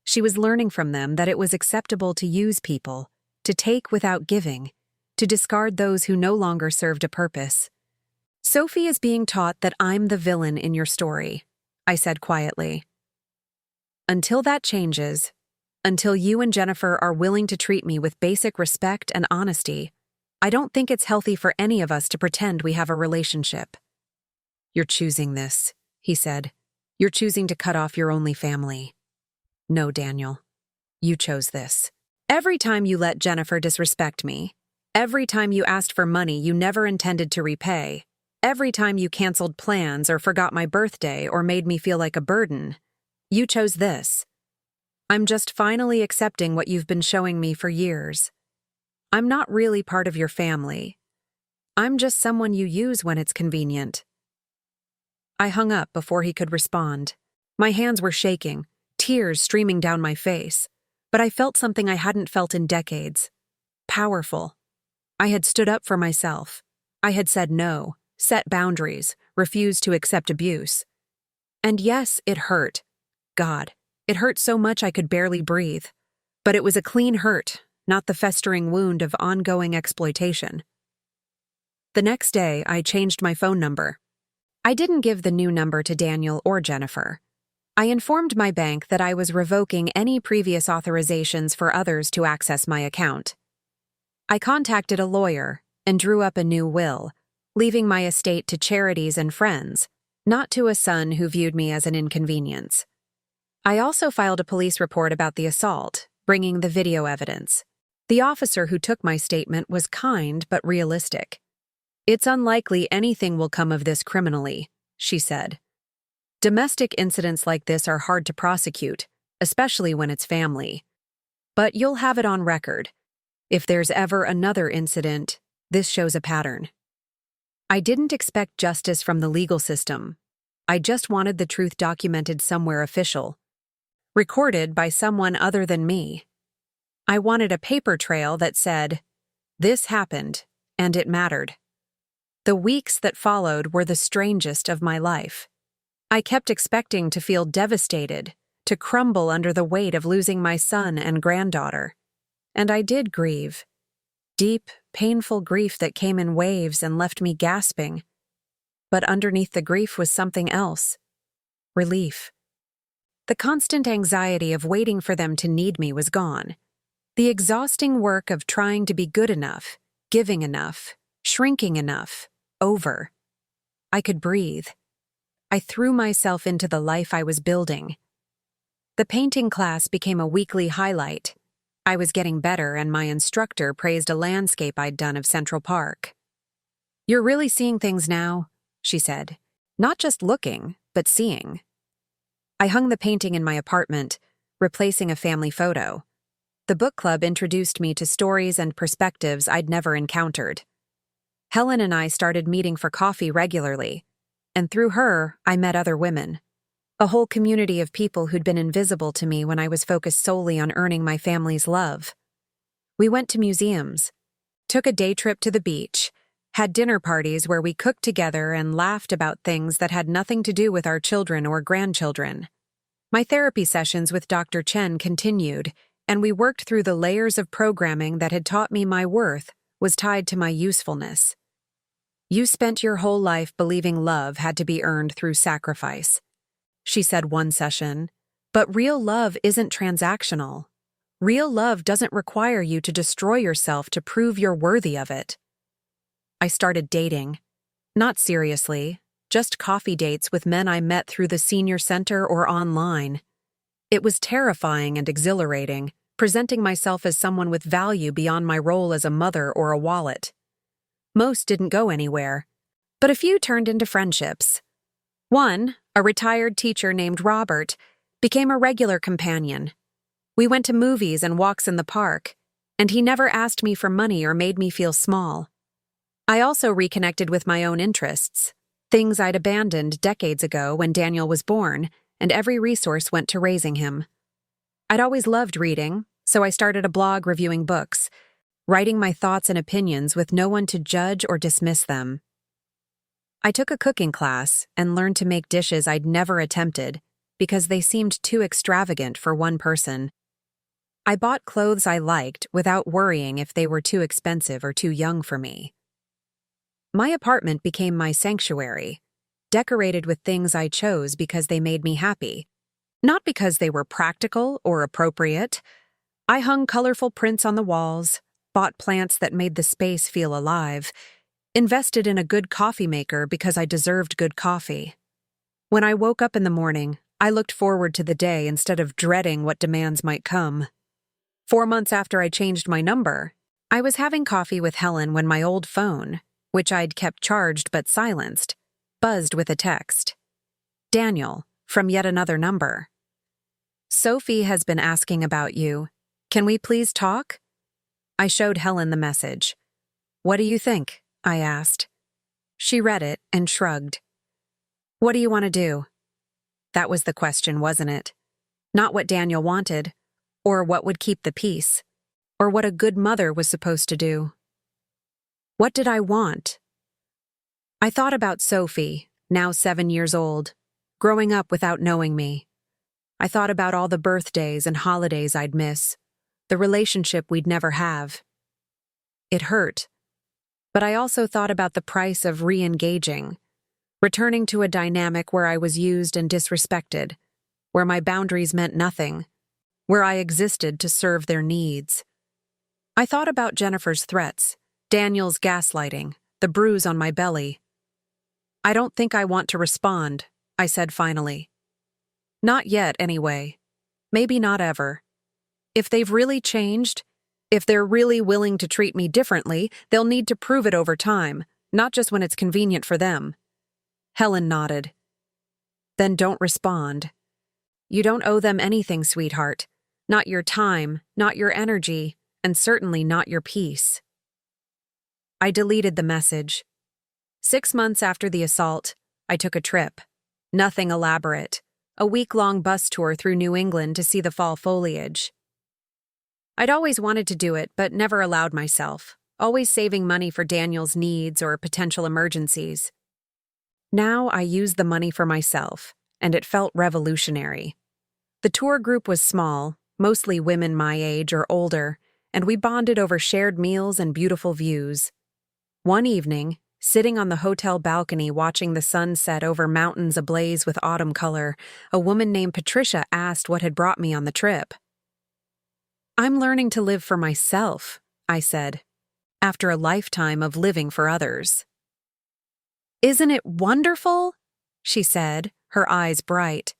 She was learning from them that it was acceptable to use people, to take without giving, to discard those who no longer served a purpose. "Sophie is being taught that I'm the villain in your story," I said quietly. "Until that changes, until you and Jennifer are willing to treat me with basic respect and honesty, I don't think it's healthy for any of us to pretend we have a relationship." "You're choosing this," he said. "You're choosing to cut off your only family." "No, Daniel. You chose this. Every time you let Jennifer disrespect me, every time you asked for money you never intended to repay, every time you canceled plans or forgot my birthday or made me feel like a burden, you chose this. I'm just finally accepting what you've been showing me for years. I'm not really part of your family. I'm just someone you use when it's convenient." I hung up before he could respond. My hands were shaking, tears streaming down my face, but I felt something I hadn't felt in decades. Powerful. I had stood up for myself. I had said no, set boundaries, refused to accept abuse. And yes, it hurt. God, it hurt so much I could barely breathe. But it was a clean hurt, not the festering wound of ongoing exploitation. The next day, I changed my phone number. I didn't give the new number to Daniel or Jennifer. I informed my bank that I was revoking any previous authorizations for others to access my account. I contacted a lawyer and drew up a new will, leaving my estate to charities and friends, not to a son who viewed me as an inconvenience. I also filed a police report about the assault, bringing the video evidence. The officer who took my statement was kind but realistic. "It's unlikely anything will come of this criminally," she said. "Domestic incidents like this are hard to prosecute, especially when it's family. But you'll have it on record. If there's ever another incident, this shows a pattern." I didn't expect justice from the legal system. I just wanted the truth documented somewhere official, recorded by someone other than me. I wanted a paper trail that said, "This happened, and it mattered." The weeks that followed were the strangest of my life. I kept expecting to feel devastated, to crumble under the weight of losing my son and granddaughter. And I did grieve. Deep, painful grief that came in waves and left me gasping. But underneath the grief was something else. Relief. The constant anxiety of waiting for them to need me was gone. The exhausting work of trying to be good enough, giving enough, shrinking enough, over. I could breathe. I threw myself into the life I was building. The painting class became a weekly highlight. I was getting better, and my instructor praised a landscape I'd done of Central Park. "You're really seeing things now," she said. "Not just looking, but seeing." I hung the painting in my apartment, replacing a family photo. The book club introduced me to stories and perspectives I'd never encountered. Helen and I started meeting for coffee regularly, and through her, I met other women. A whole community of people who'd been invisible to me when I was focused solely on earning my family's love. We went to museums, took a day trip to the beach, had dinner parties where we cooked together and laughed about things that had nothing to do with our children or grandchildren. My therapy sessions with Dr. Chen continued, and we worked through the layers of programming that had taught me my worth was tied to my usefulness. "You spent your whole life believing love had to be earned through sacrifice," she said one session, "but real love isn't transactional. Real love doesn't require you to destroy yourself to prove you're worthy of it." I started dating. Not seriously, just coffee dates with men I met through the senior center or online. It was terrifying and exhilarating, presenting myself as someone with value beyond my role as a mother or a wallet. Most didn't go anywhere, but a few turned into friendships. One, a retired teacher named Robert, became a regular companion. We went to movies and walks in the park, and he never asked me for money or made me feel small. I also reconnected with my own interests, things I'd abandoned decades ago when Daniel was born, and every resource went to raising him. I'd always loved reading, so I started a blog reviewing books, writing my thoughts and opinions with no one to judge or dismiss them. I took a cooking class and learned to make dishes I'd never attempted because they seemed too extravagant for one person. I bought clothes I liked without worrying if they were too expensive or too young for me. My apartment became my sanctuary, decorated with things I chose because they made me happy, not because they were practical or appropriate. I hung colorful prints on the walls, bought plants that made the space feel alive, invested in a good coffee maker because I deserved good coffee. When I woke up in the morning, I looked forward to the day instead of dreading what demands might come. 4 months after I changed my number, I was having coffee with Helen when my old phone, which I'd kept charged but silenced, buzzed with a text. "Daniel, from yet another number. Sophie has been asking about you. Can we please talk?" I showed Helen the message. "What do you think?" I asked. She read it and shrugged. "What do you want to do?" That was the question, wasn't it? Not what Daniel wanted, or what would keep the peace, or what a good mother was supposed to do. What did I want? I thought about Sophie, now 7 years old, growing up without knowing me. I thought about all the birthdays and holidays I'd miss, the relationship we'd never have. It hurt. But I also thought about the price of re-engaging, returning to a dynamic where I was used and disrespected, where my boundaries meant nothing, where I existed to serve their needs. I thought about Jennifer's threats, Daniel's gaslighting, the bruise on my belly. "I don't think I want to respond," I said finally. "Not yet, anyway. Maybe not ever. If they've really changed, if they're really willing to treat me differently, they'll need to prove it over time, not just when it's convenient for them." Helen nodded. "Then don't respond. You don't owe them anything, sweetheart. Not your time, not your energy, and certainly not your peace." I deleted the message. 6 months after the assault, I took a trip. Nothing elaborate. A week-long bus tour through New England to see the fall foliage. I'd always wanted to do it, but never allowed myself, always saving money for Daniel's needs or potential emergencies. Now I used the money for myself, and it felt revolutionary. The tour group was small, mostly women my age or older, and we bonded over shared meals and beautiful views. One evening, sitting on the hotel balcony watching the sun set over mountains ablaze with autumn color, a woman named Patricia asked what had brought me on the trip. "I'm learning to live for myself," I said, "after a lifetime of living for others." "Isn't it wonderful?" she said, her eyes bright.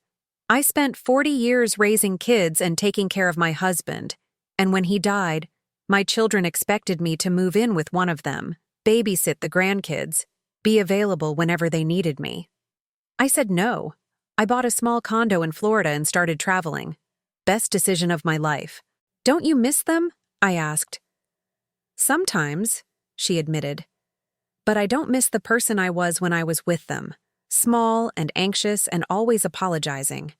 I spent 40 years raising kids and taking care of my husband, and when he died, my children expected me to move in with one of them, babysit the grandkids, be available whenever they needed me. I said no. I bought a small condo in Florida and started traveling. Best decision of my life. Don't you miss them? I asked. Sometimes, she admitted. But I don't miss the person I was when I was with them. Small and anxious and always apologizing.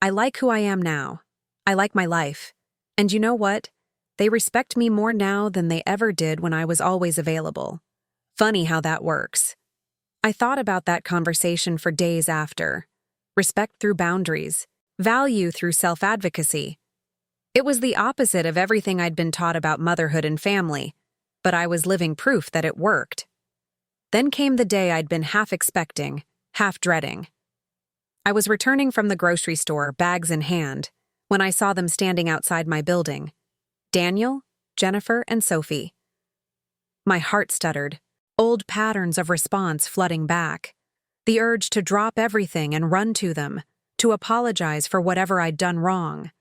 I like who I am now. I like my life. And you know what? They respect me more now than they ever did when I was always available. Funny how that works. I thought about that conversation for days after. Respect through boundaries. Value through self-advocacy. It was the opposite of everything I'd been taught about motherhood and family, but I was living proof that it worked. Then came the day I'd been half expecting, half dreading. I was returning from the grocery store, bags in hand, when I saw them standing outside my building. Daniel, Jennifer, and Sophie. My heart stuttered, old patterns of response flooding back. The urge to drop everything and run to them, to apologize for whatever I'd done wrong,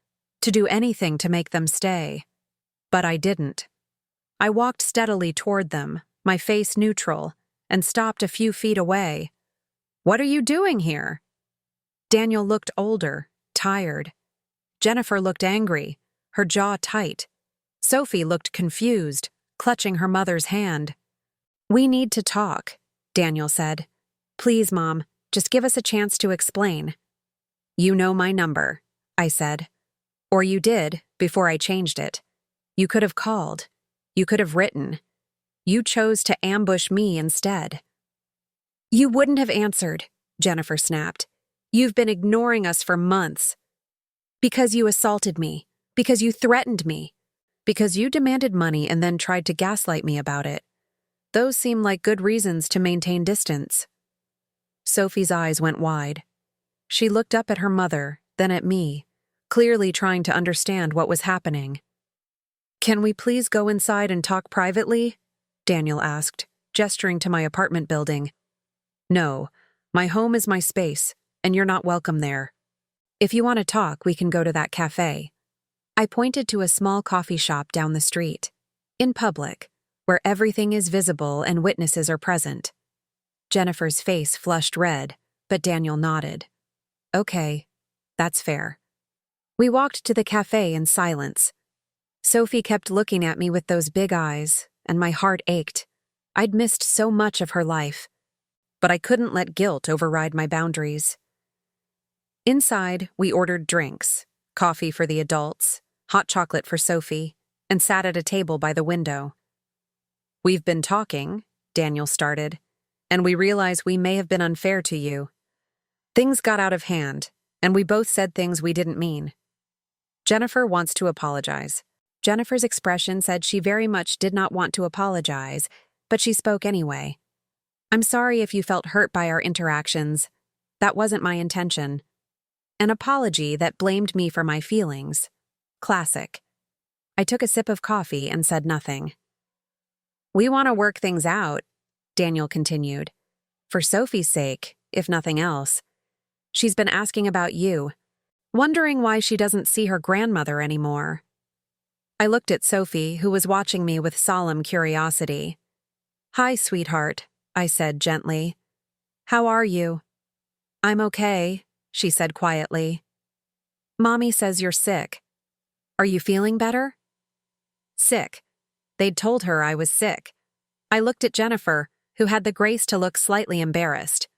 to do anything to make them stay. But I didn't. I walked steadily toward them, my face neutral, and stopped a few feet away. What are you doing here? Daniel looked older, tired. Jennifer looked angry, her jaw tight. Sophie looked confused, clutching her mother's hand. We need to talk, Daniel said. Please, Mom, just give us a chance to explain. You know my number, I said. Or you did, before I changed it. You could have called. You could have written. You chose to ambush me instead. You wouldn't have answered, Jennifer snapped. You've been ignoring us for months. Because you assaulted me. Because you threatened me. Because you demanded money and then tried to gaslight me about it. Those seem like good reasons to maintain distance. Sophie's eyes went wide. She looked up at her mother, then at me, clearly trying to understand what was happening. Can we please go inside and talk privately? Daniel asked, gesturing to my apartment building. No, my home is my space, and you're not welcome there. If you want to talk, we can go to that cafe. I pointed to a small coffee shop down the street, in public, where everything is visible and witnesses are present. Jennifer's face flushed red, but Daniel nodded. Okay, that's fair. We walked to the cafe in silence. Sophie kept looking at me with those big eyes, and my heart ached. I'd missed so much of her life, but I couldn't let guilt override my boundaries. Inside, we ordered drinks, coffee for the adults, hot chocolate for Sophie, and sat at a table by the window. We've been talking, Daniel started, and we realize we may have been unfair to you. Things got out of hand, and we both said things we didn't mean. Jennifer wants to apologize. Jennifer's expression said she very much did not want to apologize, but she spoke anyway. I'm sorry if you felt hurt by our interactions. That wasn't my intention. An apology that blamed me for my feelings. Classic. I took a sip of coffee and said nothing. We want to work things out, Daniel continued. For Sophie's sake, if nothing else. She's been asking about you, wondering why she doesn't see her grandmother anymore. I looked at Sophie, who was watching me with solemn curiosity. Hi, sweetheart, I said gently. How are you? I'm okay, she said quietly. Mommy says you're sick. Are you feeling better? Sick. They'd told her I was sick. I looked at Jennifer, who had the grace to look slightly embarrassed.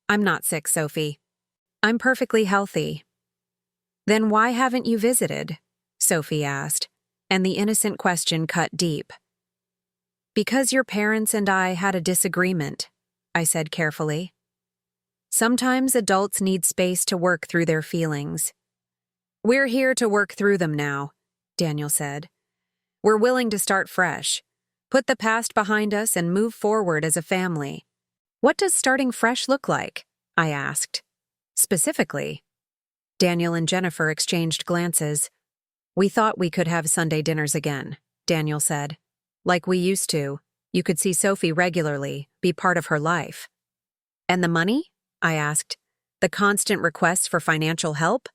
I'm not sick, Sophie. I'm perfectly healthy. Then why haven't you visited? Sophie asked, and the innocent question cut deep. Because your parents and I had a disagreement, I said carefully. Sometimes adults need space to work through their feelings. We're here to work through them now, Daniel said. We're willing to start fresh, put the past behind us and move forward as a family. What does starting fresh look like? I asked. Specifically. Daniel and Jennifer exchanged glances. We thought we could have Sunday dinners again, Daniel said. Like we used to. You could see Sophie regularly, be part of her life. And the money? I asked. The constant requests for financial help?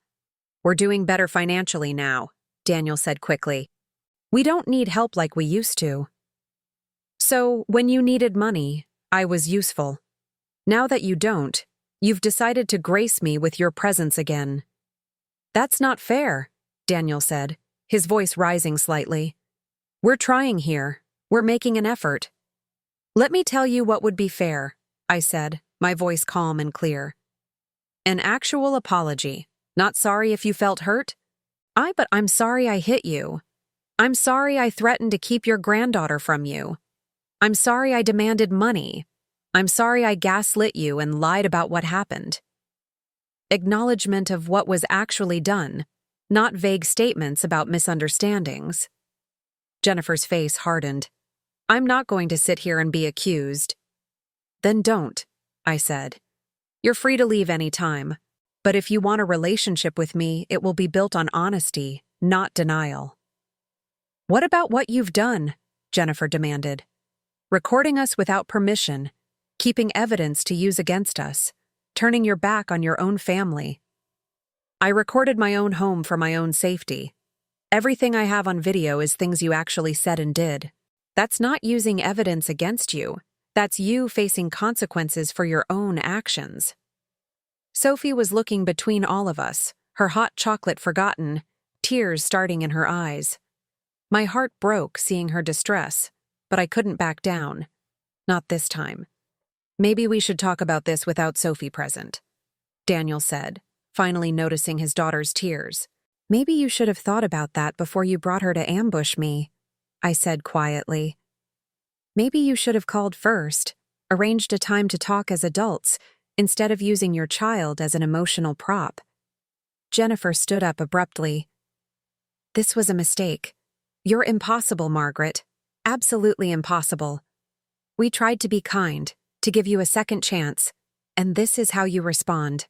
We're doing better financially now, Daniel said quickly. We don't need help like we used to. So, when you needed money, I was useful. Now that you don't, you've decided to grace me with your presence again. That's not fair, Daniel said, his voice rising slightly. We're trying here. We're making an effort. Let me tell you what would be fair, I said, my voice calm and clear. An actual apology. Not sorry if you felt hurt? But I'm sorry I hit you. I'm sorry I threatened to keep your granddaughter from you. I'm sorry I demanded money. I'm sorry I gaslit you and lied about what happened. Acknowledgement of what was actually done, not vague statements about misunderstandings. Jennifer's face hardened. I'm not going to sit here and be accused. Then don't, I said. You're free to leave any time, but if you want a relationship with me, it will be built on honesty, not denial. What about what you've done? Jennifer demanded. Recording us without permission, keeping evidence to use against us, turning your back on your own family. I recorded my own home for my own safety. Everything I have on video is things you actually said and did. That's not using evidence against you. That's you facing consequences for your own actions. Sophie was looking between all of us, her hot chocolate forgotten, tears starting in her eyes. My heart broke seeing her distress, but I couldn't back down. Not this time. Maybe we should talk about this without Sophie present, Daniel said, finally noticing his daughter's tears. Maybe you should have thought about that before you brought her to ambush me, I said quietly. Maybe you should have called first, arranged a time to talk as adults, instead of using your child as an emotional prop. Jennifer stood up abruptly. This was a mistake. You're impossible, Margaret. Absolutely impossible. We tried to be kind, to give you a second chance, and this is how you respond.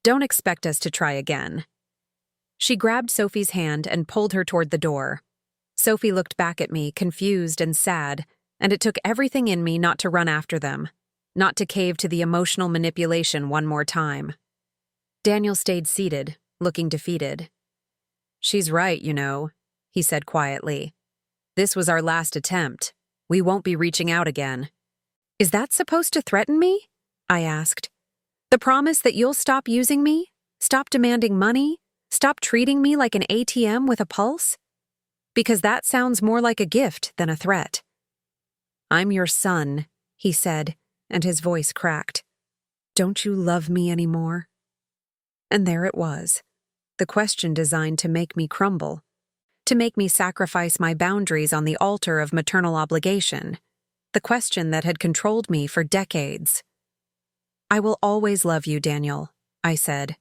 Don't expect us to try again. She grabbed Sophie's hand and pulled her toward the door. Sophie looked back at me, confused and sad, and it took everything in me not to run after them, not to cave to the emotional manipulation one more time. Daniel stayed seated, looking defeated. She's right, you know, he said quietly. This was our last attempt. We won't be reaching out again. Is that supposed to threaten me? I asked. The promise that you'll stop using me? Stop demanding money? Stop treating me like an ATM with a pulse? Because that sounds more like a gift than a threat. I'm your son, he said, and his voice cracked. Don't you love me anymore? And there it was, the question designed to make me crumble, to make me sacrifice my boundaries on the altar of maternal obligation, the question that had controlled me for decades. I will always love you, Daniel, I said.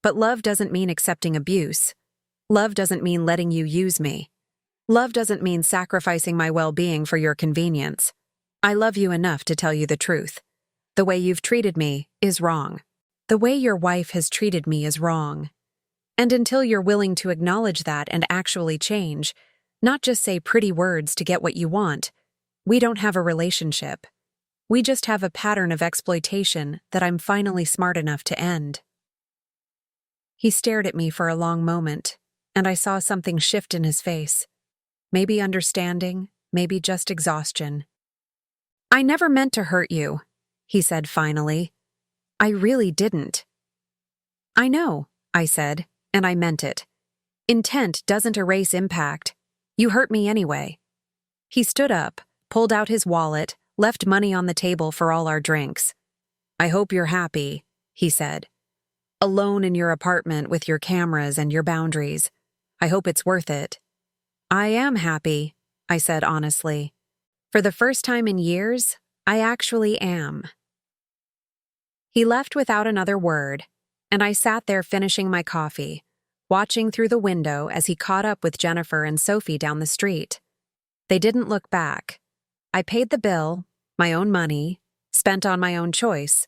But love doesn't mean accepting abuse. Love doesn't mean letting you use me. Love doesn't mean sacrificing my well-being for your convenience. I love you enough to tell you the truth. The way you've treated me is wrong. The way your wife has treated me is wrong. And until you're willing to acknowledge that and actually change, not just say pretty words to get what you want, we don't have a relationship. We just have a pattern of exploitation that I'm finally smart enough to end. He stared at me for a long moment, and I saw something shift in his face. Maybe understanding, maybe just exhaustion. I never meant to hurt you, he said finally. I really didn't. I know, I said, and I meant it. Intent doesn't erase impact. You hurt me anyway. He stood up, pulled out his wallet, left money on the table for all our drinks. I hope you're happy, he said. Alone in your apartment with your cameras and your boundaries. I hope it's worth it. I am happy, I said honestly. For the first time in years, I actually am. He left without another word, and I sat there finishing my coffee, watching through the window as he caught up with Jennifer and Sophie down the street. They didn't look back. I paid the bill, my own money, spent on my own choice,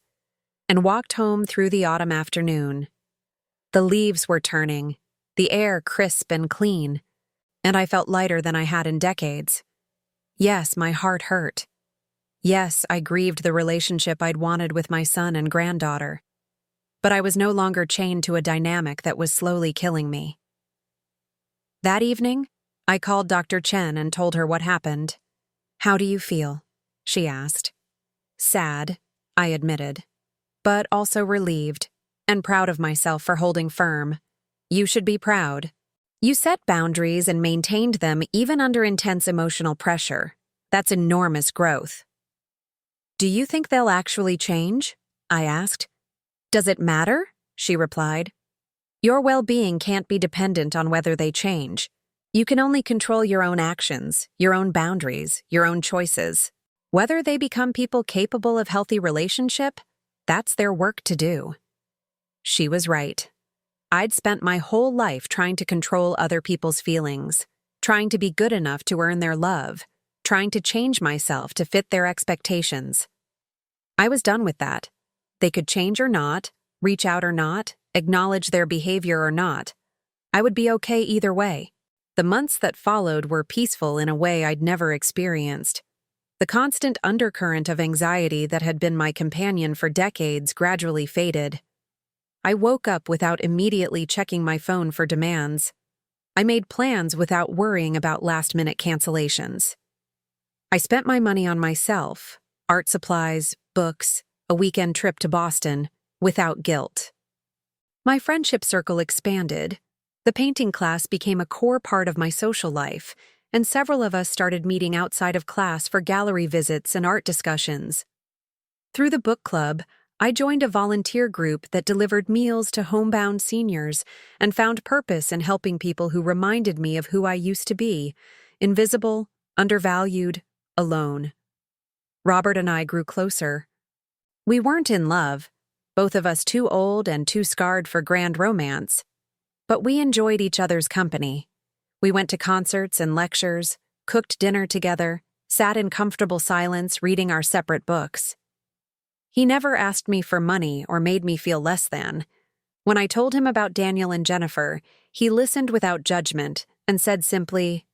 and walked home through the autumn afternoon. The leaves were turning, the air crisp and clean, and I felt lighter than I had in decades. Yes, my heart hurt. Yes, I grieved the relationship I'd wanted with my son and granddaughter. But I was no longer chained to a dynamic that was slowly killing me. That evening, I called Dr. Chen and told her what happened. "How do you feel?" she asked. "Sad," I admitted, but also relieved and proud of myself for holding firm. "You should be proud. You set boundaries and maintained them even under intense emotional pressure. That's enormous growth." "Do you think they'll actually change?" I asked. "Does it matter?" she replied. "Your well-being can't be dependent on whether they change. You can only control your own actions, your own boundaries, your own choices. Whether they become people capable of healthy relationship, that's their work to do." She was right. I'd spent my whole life trying to control other people's feelings, trying to be good enough to earn their love, trying to change myself to fit their expectations. I was done with that. They could change or not, reach out or not, acknowledge their behavior or not. I would be okay either way. The months that followed were peaceful in a way I'd never experienced. The constant undercurrent of anxiety that had been my companion for decades gradually faded. I woke up without immediately checking my phone for demands. I made plans without worrying about last-minute cancellations. I spent my money on myself, art supplies, books, a weekend trip to Boston, without guilt. My friendship circle expanded. The painting class became a core part of my social life, and several of us started meeting outside of class for gallery visits and art discussions. Through the book club, I joined a volunteer group that delivered meals to homebound seniors and found purpose in helping people who reminded me of who I used to be: invisible, undervalued, alone. Robert and I grew closer. We weren't in love, both of us too old and too scarred for grand romance, but we enjoyed each other's company. We went to concerts and lectures, cooked dinner together, sat in comfortable silence reading our separate books. He never asked me for money or made me feel less than. When I told him about Daniel and Jennifer, he listened without judgment and said simply,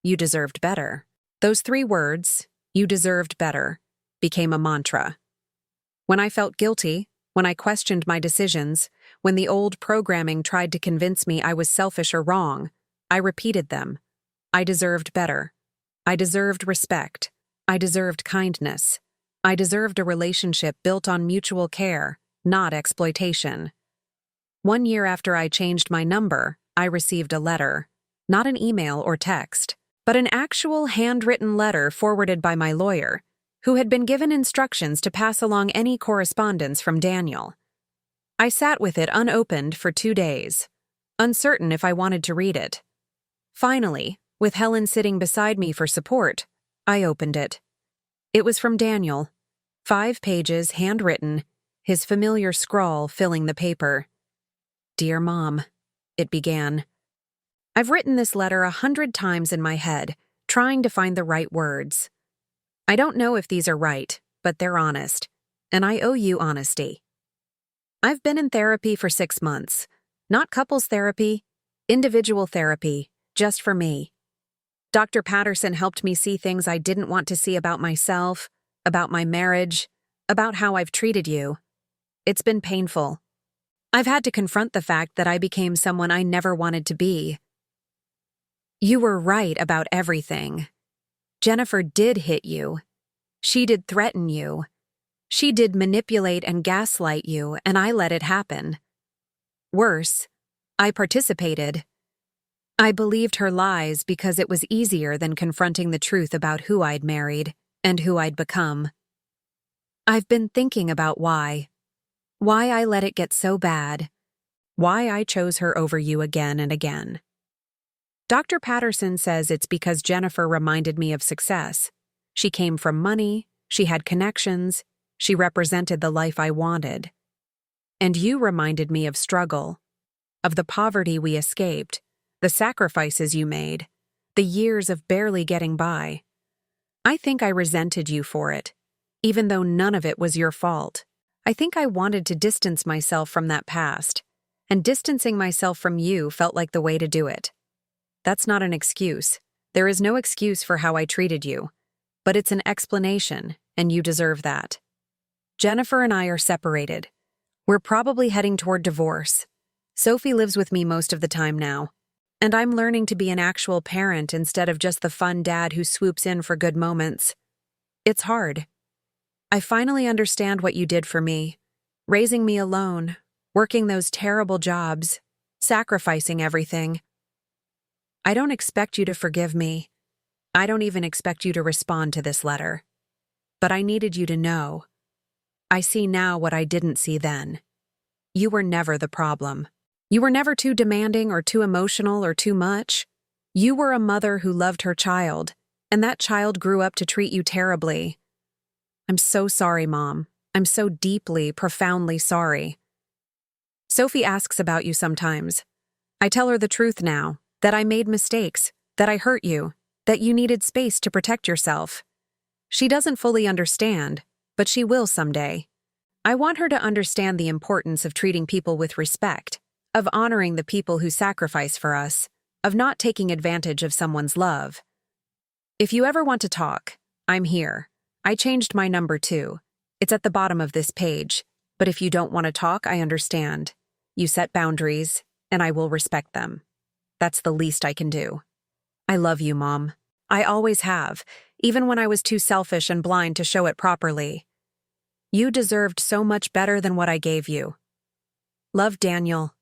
"You deserved better." Those 3 words, "you deserved better," became a mantra. When I felt guilty, when I questioned my decisions, when the old programming tried to convince me I was selfish or wrong, I repeated them. I deserved better. I deserved respect. I deserved kindness. I deserved a relationship built on mutual care, not exploitation. 1 year after I changed my number, I received a letter. Not an email or text, but an actual handwritten letter forwarded by my lawyer, who had been given instructions to pass along any correspondence from Daniel. I sat with it unopened for 2 days, uncertain if I wanted to read it. Finally, with Helen sitting beside me for support, I opened it. It was from Daniel. 5 pages, handwritten, his familiar scrawl filling the paper. "Dear Mom," it began. I've written this letter 100 times in my head, trying to find the right words. I don't know if these are right, but they're honest, and I owe you honesty. I've been in therapy for 6 months. Not couples therapy, individual therapy, just for me. Dr. Patterson helped me see things I didn't want to see about myself, about my marriage, about how I've treated you. It's been painful. I've had to confront the fact that I became someone I never wanted to be. You were right about everything. Jennifer did hit you. She did threaten you. She did manipulate and gaslight you, and I let it happen. Worse, I participated. I believed her lies because it was easier than confronting the truth about who I'd married and who I'd become. I've been thinking about why I let it get so bad, why I chose her over you again and again. Dr. Patterson says it's because Jennifer reminded me of success. She came from money, she had connections, she represented the life I wanted. And you reminded me of struggle, of the poverty we escaped, the sacrifices you made, the years of barely getting by. I think I resented you for it, even though none of it was your fault. I think I wanted to distance myself from that past, and distancing myself from you felt like the way to do it. That's not an excuse. There is no excuse for how I treated you, but it's an explanation, and you deserve that. Jennifer and I are separated. We're probably heading toward divorce. Sophie lives with me most of the time now, and I'm learning to be an actual parent instead of just the fun dad who swoops in for good moments. It's hard. I finally understand what you did for me, raising me alone, working those terrible jobs, sacrificing everything. I don't expect you to forgive me. I don't even expect you to respond to this letter. But I needed you to know. I see now what I didn't see then. You were never the problem. You were never too demanding or too emotional or too much. You were a mother who loved her child, and that child grew up to treat you terribly. I'm so sorry, Mom. I'm so deeply, profoundly sorry. Sophie asks about you sometimes. I tell her the truth now, that I made mistakes, that I hurt you, that you needed space to protect yourself. She doesn't fully understand, but she will someday. I want her to understand the importance of treating people with respect, of honoring the people who sacrifice for us, of not taking advantage of someone's love. If you ever want to talk, I'm here. I changed my number too. It's at the bottom of this page, but if you don't want to talk, I understand. You set boundaries, and I will respect them. That's the least I can do. I love you, Mom. I always have, even when I was too selfish and blind to show it properly. You deserved so much better than what I gave you. Love, Daniel.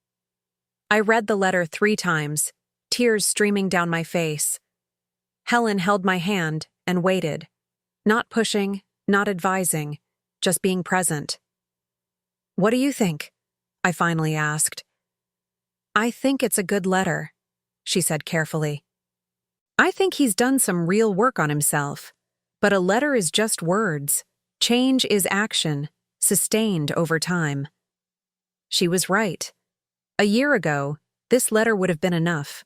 I read the letter 3 times, tears streaming down my face. Helen held my hand and waited, not pushing, not advising, just being present. What do you think? I finally asked. I think it's a good letter, she said carefully. I think he's done some real work on himself, but a letter is just words. Change is action, sustained over time. She was right. A year ago, this letter would have been enough.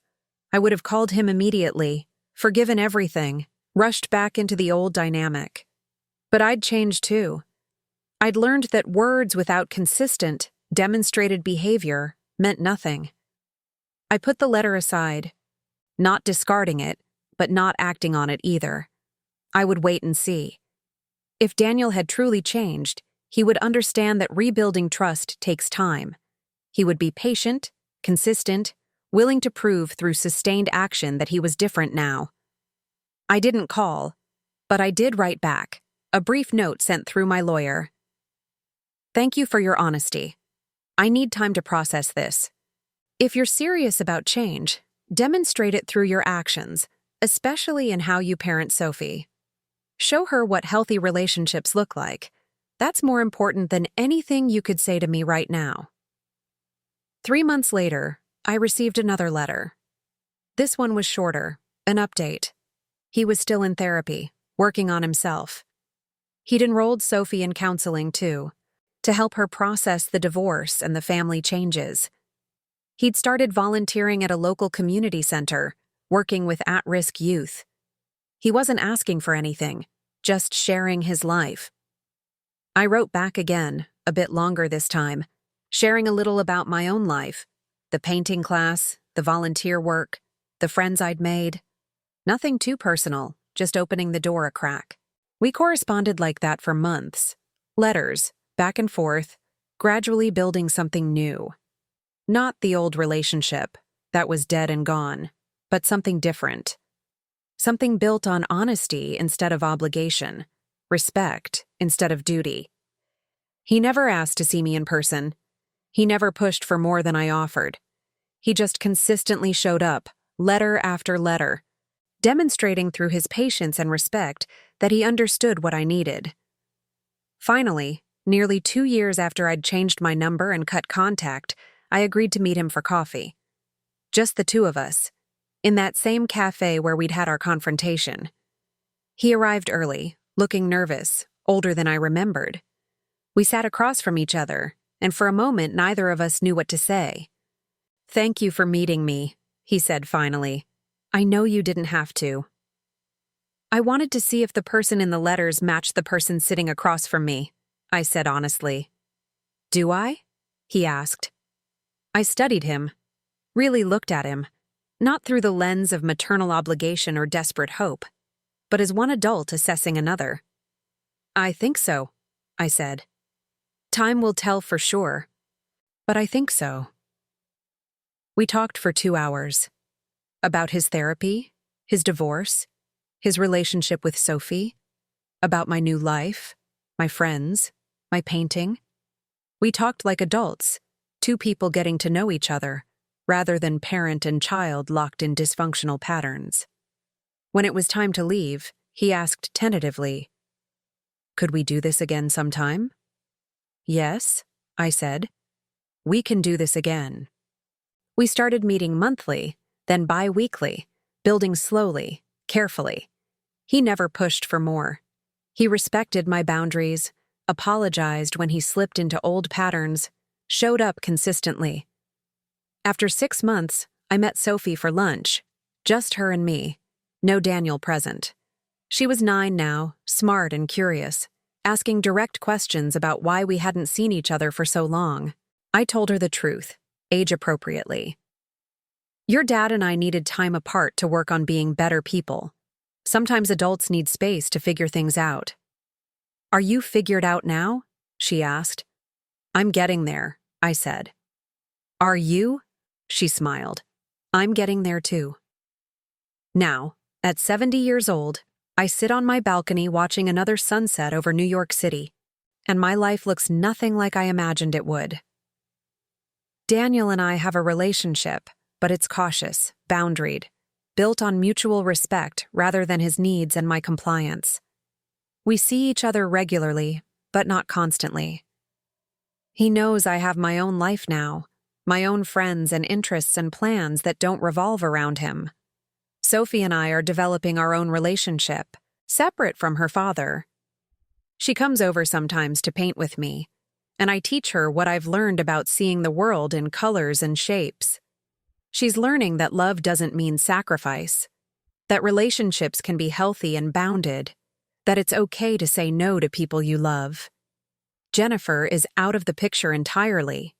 I would have called him immediately, forgiven everything, rushed back into the old dynamic. But I'd changed too. I'd learned that words without consistent, demonstrated behavior meant nothing. I put the letter aside, not discarding it, but not acting on it either. I would wait and see. If Daniel had truly changed, he would understand that rebuilding trust takes time. He would be patient, consistent, willing to prove through sustained action that he was different now. I didn't call, but I did write back, a brief note sent through my lawyer. Thank you for your honesty. I need time to process this. If you're serious about change, demonstrate it through your actions, especially in how you parent Sophie. Show her what healthy relationships look like. That's more important than anything you could say to me right now. 3 months later, I received another letter. This one was shorter, an update. He was still in therapy, working on himself. He'd enrolled Sophie in counseling too, to help her process the divorce and the family changes. He'd started volunteering at a local community center, working with at-risk youth. He wasn't asking for anything, just sharing his life. I wrote back again, a bit longer this time, sharing a little about my own life, the painting class, the volunteer work, the friends I'd made. Nothing too personal, just opening the door a crack. We corresponded like that for months. Letters, back and forth, gradually building something new. Not the old relationship, that was dead and gone, but something different. Something built on honesty instead of obligation, respect instead of duty. He never asked to see me in person. He never pushed for more than I offered. He just consistently showed up, letter after letter, demonstrating through his patience and respect that he understood what I needed. Finally, nearly 2 years after I'd changed my number and cut contact, I agreed to meet him for coffee. Just the two of us, in that same cafe where we'd had our confrontation. He arrived early, looking nervous, older than I remembered. We sat across from each other, and for a moment neither of us knew what to say. "Thank you for meeting me," he said finally. "I know you didn't have to." I wanted to see if the person in the letters matched the person sitting across from me, I said honestly. "Do I?" he asked. I studied him, really looked at him, not through the lens of maternal obligation or desperate hope, but as one adult assessing another. I think so, I said. Time will tell for sure, but I think so. We talked for 2 hours. About his therapy, his divorce, his relationship with Sophie, about my new life, my friends, my painting. We talked like adults, two people getting to know each other, rather than parent and child locked in dysfunctional patterns. When it was time to leave, he asked tentatively, "Could we do this again sometime?" "Yes," I said. "We can do this again." We started meeting monthly, then bi-weekly, building slowly, carefully. He never pushed for more. He respected my boundaries, apologized when he slipped into old patterns, showed up consistently. After 6 months, I met Sophie for lunch, just her and me, no Daniel present. She was 9 now, smart and curious, asking direct questions about why we hadn't seen each other for so long. I told her the truth, age-appropriately. Your dad and I needed time apart to work on being better people. Sometimes adults need space to figure things out. "Are you figured out now?" she asked. "I'm getting there," I said. "Are you?" she smiled. "I'm getting there too." Now, at 70 years old, I sit on my balcony watching another sunset over New York City, and my life looks nothing like I imagined it would. Daniel and I have a relationship, but it's cautious, boundaried, built on mutual respect rather than his needs and my compliance. We see each other regularly, but not constantly. He knows I have my own life now, my own friends and interests and plans that don't revolve around him. Sophie and I are developing our own relationship, separate from her father. She comes over sometimes to paint with me, and I teach her what I've learned about seeing the world in colors and shapes. She's learning that love doesn't mean sacrifice, that relationships can be healthy and bounded, that it's okay to say no to people you love. Jennifer is out of the picture entirely.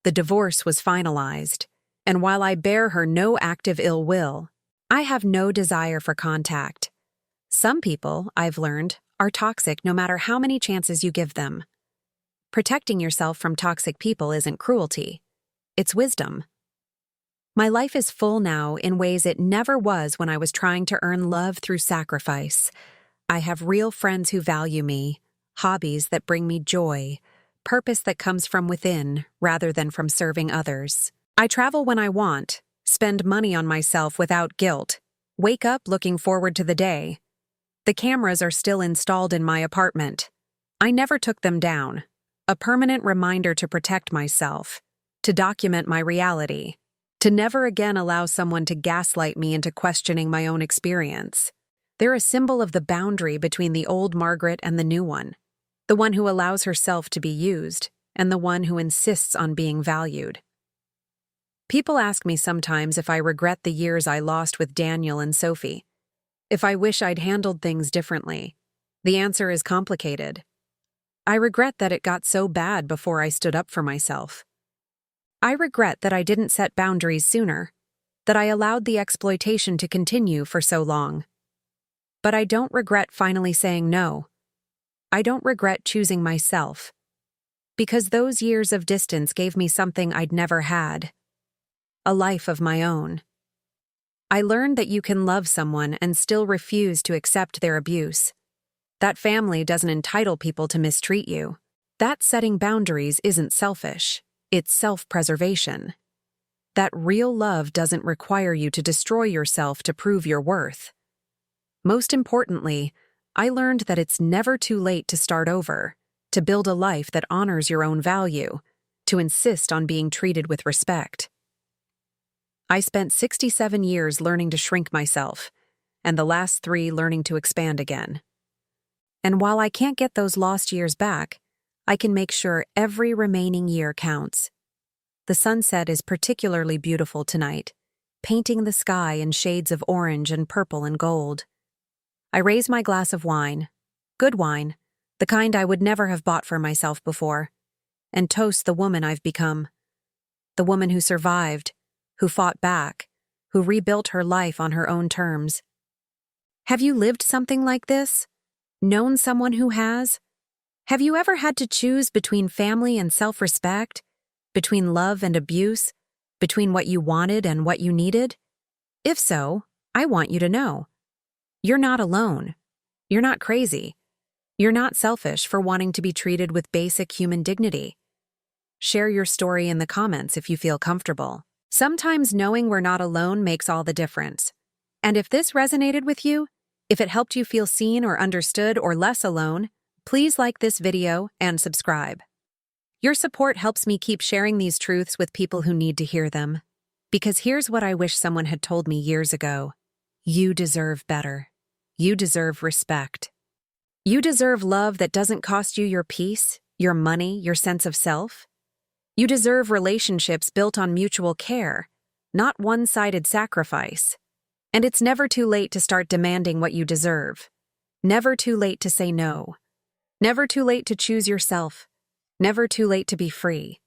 The divorce was finalized, and while I bear her no active ill will, I have no desire for contact. Some people, I've learned, are toxic no matter how many chances you give them. Protecting yourself from toxic people isn't cruelty. It's wisdom. My life is full now in ways it never was when I was trying to earn love through sacrifice. I have real friends who value me, hobbies that bring me joy, purpose that comes from within rather than from serving others. I travel when I want, spend money on myself without guilt, wake up looking forward to the day. The cameras are still installed in my apartment. I never took them down. A permanent reminder to protect myself, to document my reality, to never again allow someone to gaslight me into questioning my own experience. They're a symbol of the boundary between the old Margaret and the new one, the one who allows herself to be used, and the one who insists on being valued. People ask me sometimes if I regret the years I lost with Daniel and Sophie, if I wish I'd handled things differently. The answer is complicated. I regret that it got so bad before I stood up for myself. I regret that I didn't set boundaries sooner, that I allowed the exploitation to continue for so long. But I don't regret finally saying no. I don't regret choosing myself, because those years of distance gave me something I'd never had, a life of my own. I learned that you can love someone and still refuse to accept their abuse. That family doesn't entitle people to mistreat you. That setting boundaries isn't selfish. It's self-preservation. That real love doesn't require you to destroy yourself to prove your worth. Most importantly, I learned that it's never too late to start over, to build a life that honors your own value, to insist on being treated with respect. I spent 67 years learning to shrink myself, and the last 3 learning to expand again. And while I can't get those lost years back, I can make sure every remaining year counts. The sunset is particularly beautiful tonight, painting the sky in shades of orange and purple and gold. I raise my glass of wine, good wine, the kind I would never have bought for myself before, and toast the woman I've become. The woman who survived, who fought back, who rebuilt her life on her own terms. Have you lived something like this? Known someone who has? Have you ever had to choose between family and self-respect? Between love and abuse? Between what you wanted and what you needed? If so, I want you to know. You're not alone. You're not crazy. You're not selfish for wanting to be treated with basic human dignity. Share your story in the comments if you feel comfortable. Sometimes knowing we're not alone makes all the difference. And if this resonated with you, if it helped you feel seen or understood or less alone, please like this video and subscribe. Your support helps me keep sharing these truths with people who need to hear them. Because here's what I wish someone had told me years ago. You deserve better. You deserve respect. You deserve love that doesn't cost you your peace, your money, your sense of self. You deserve relationships built on mutual care, not one-sided sacrifice. And it's never too late to start demanding what you deserve. Never too late to say no. Never too late to choose yourself. Never too late to be free.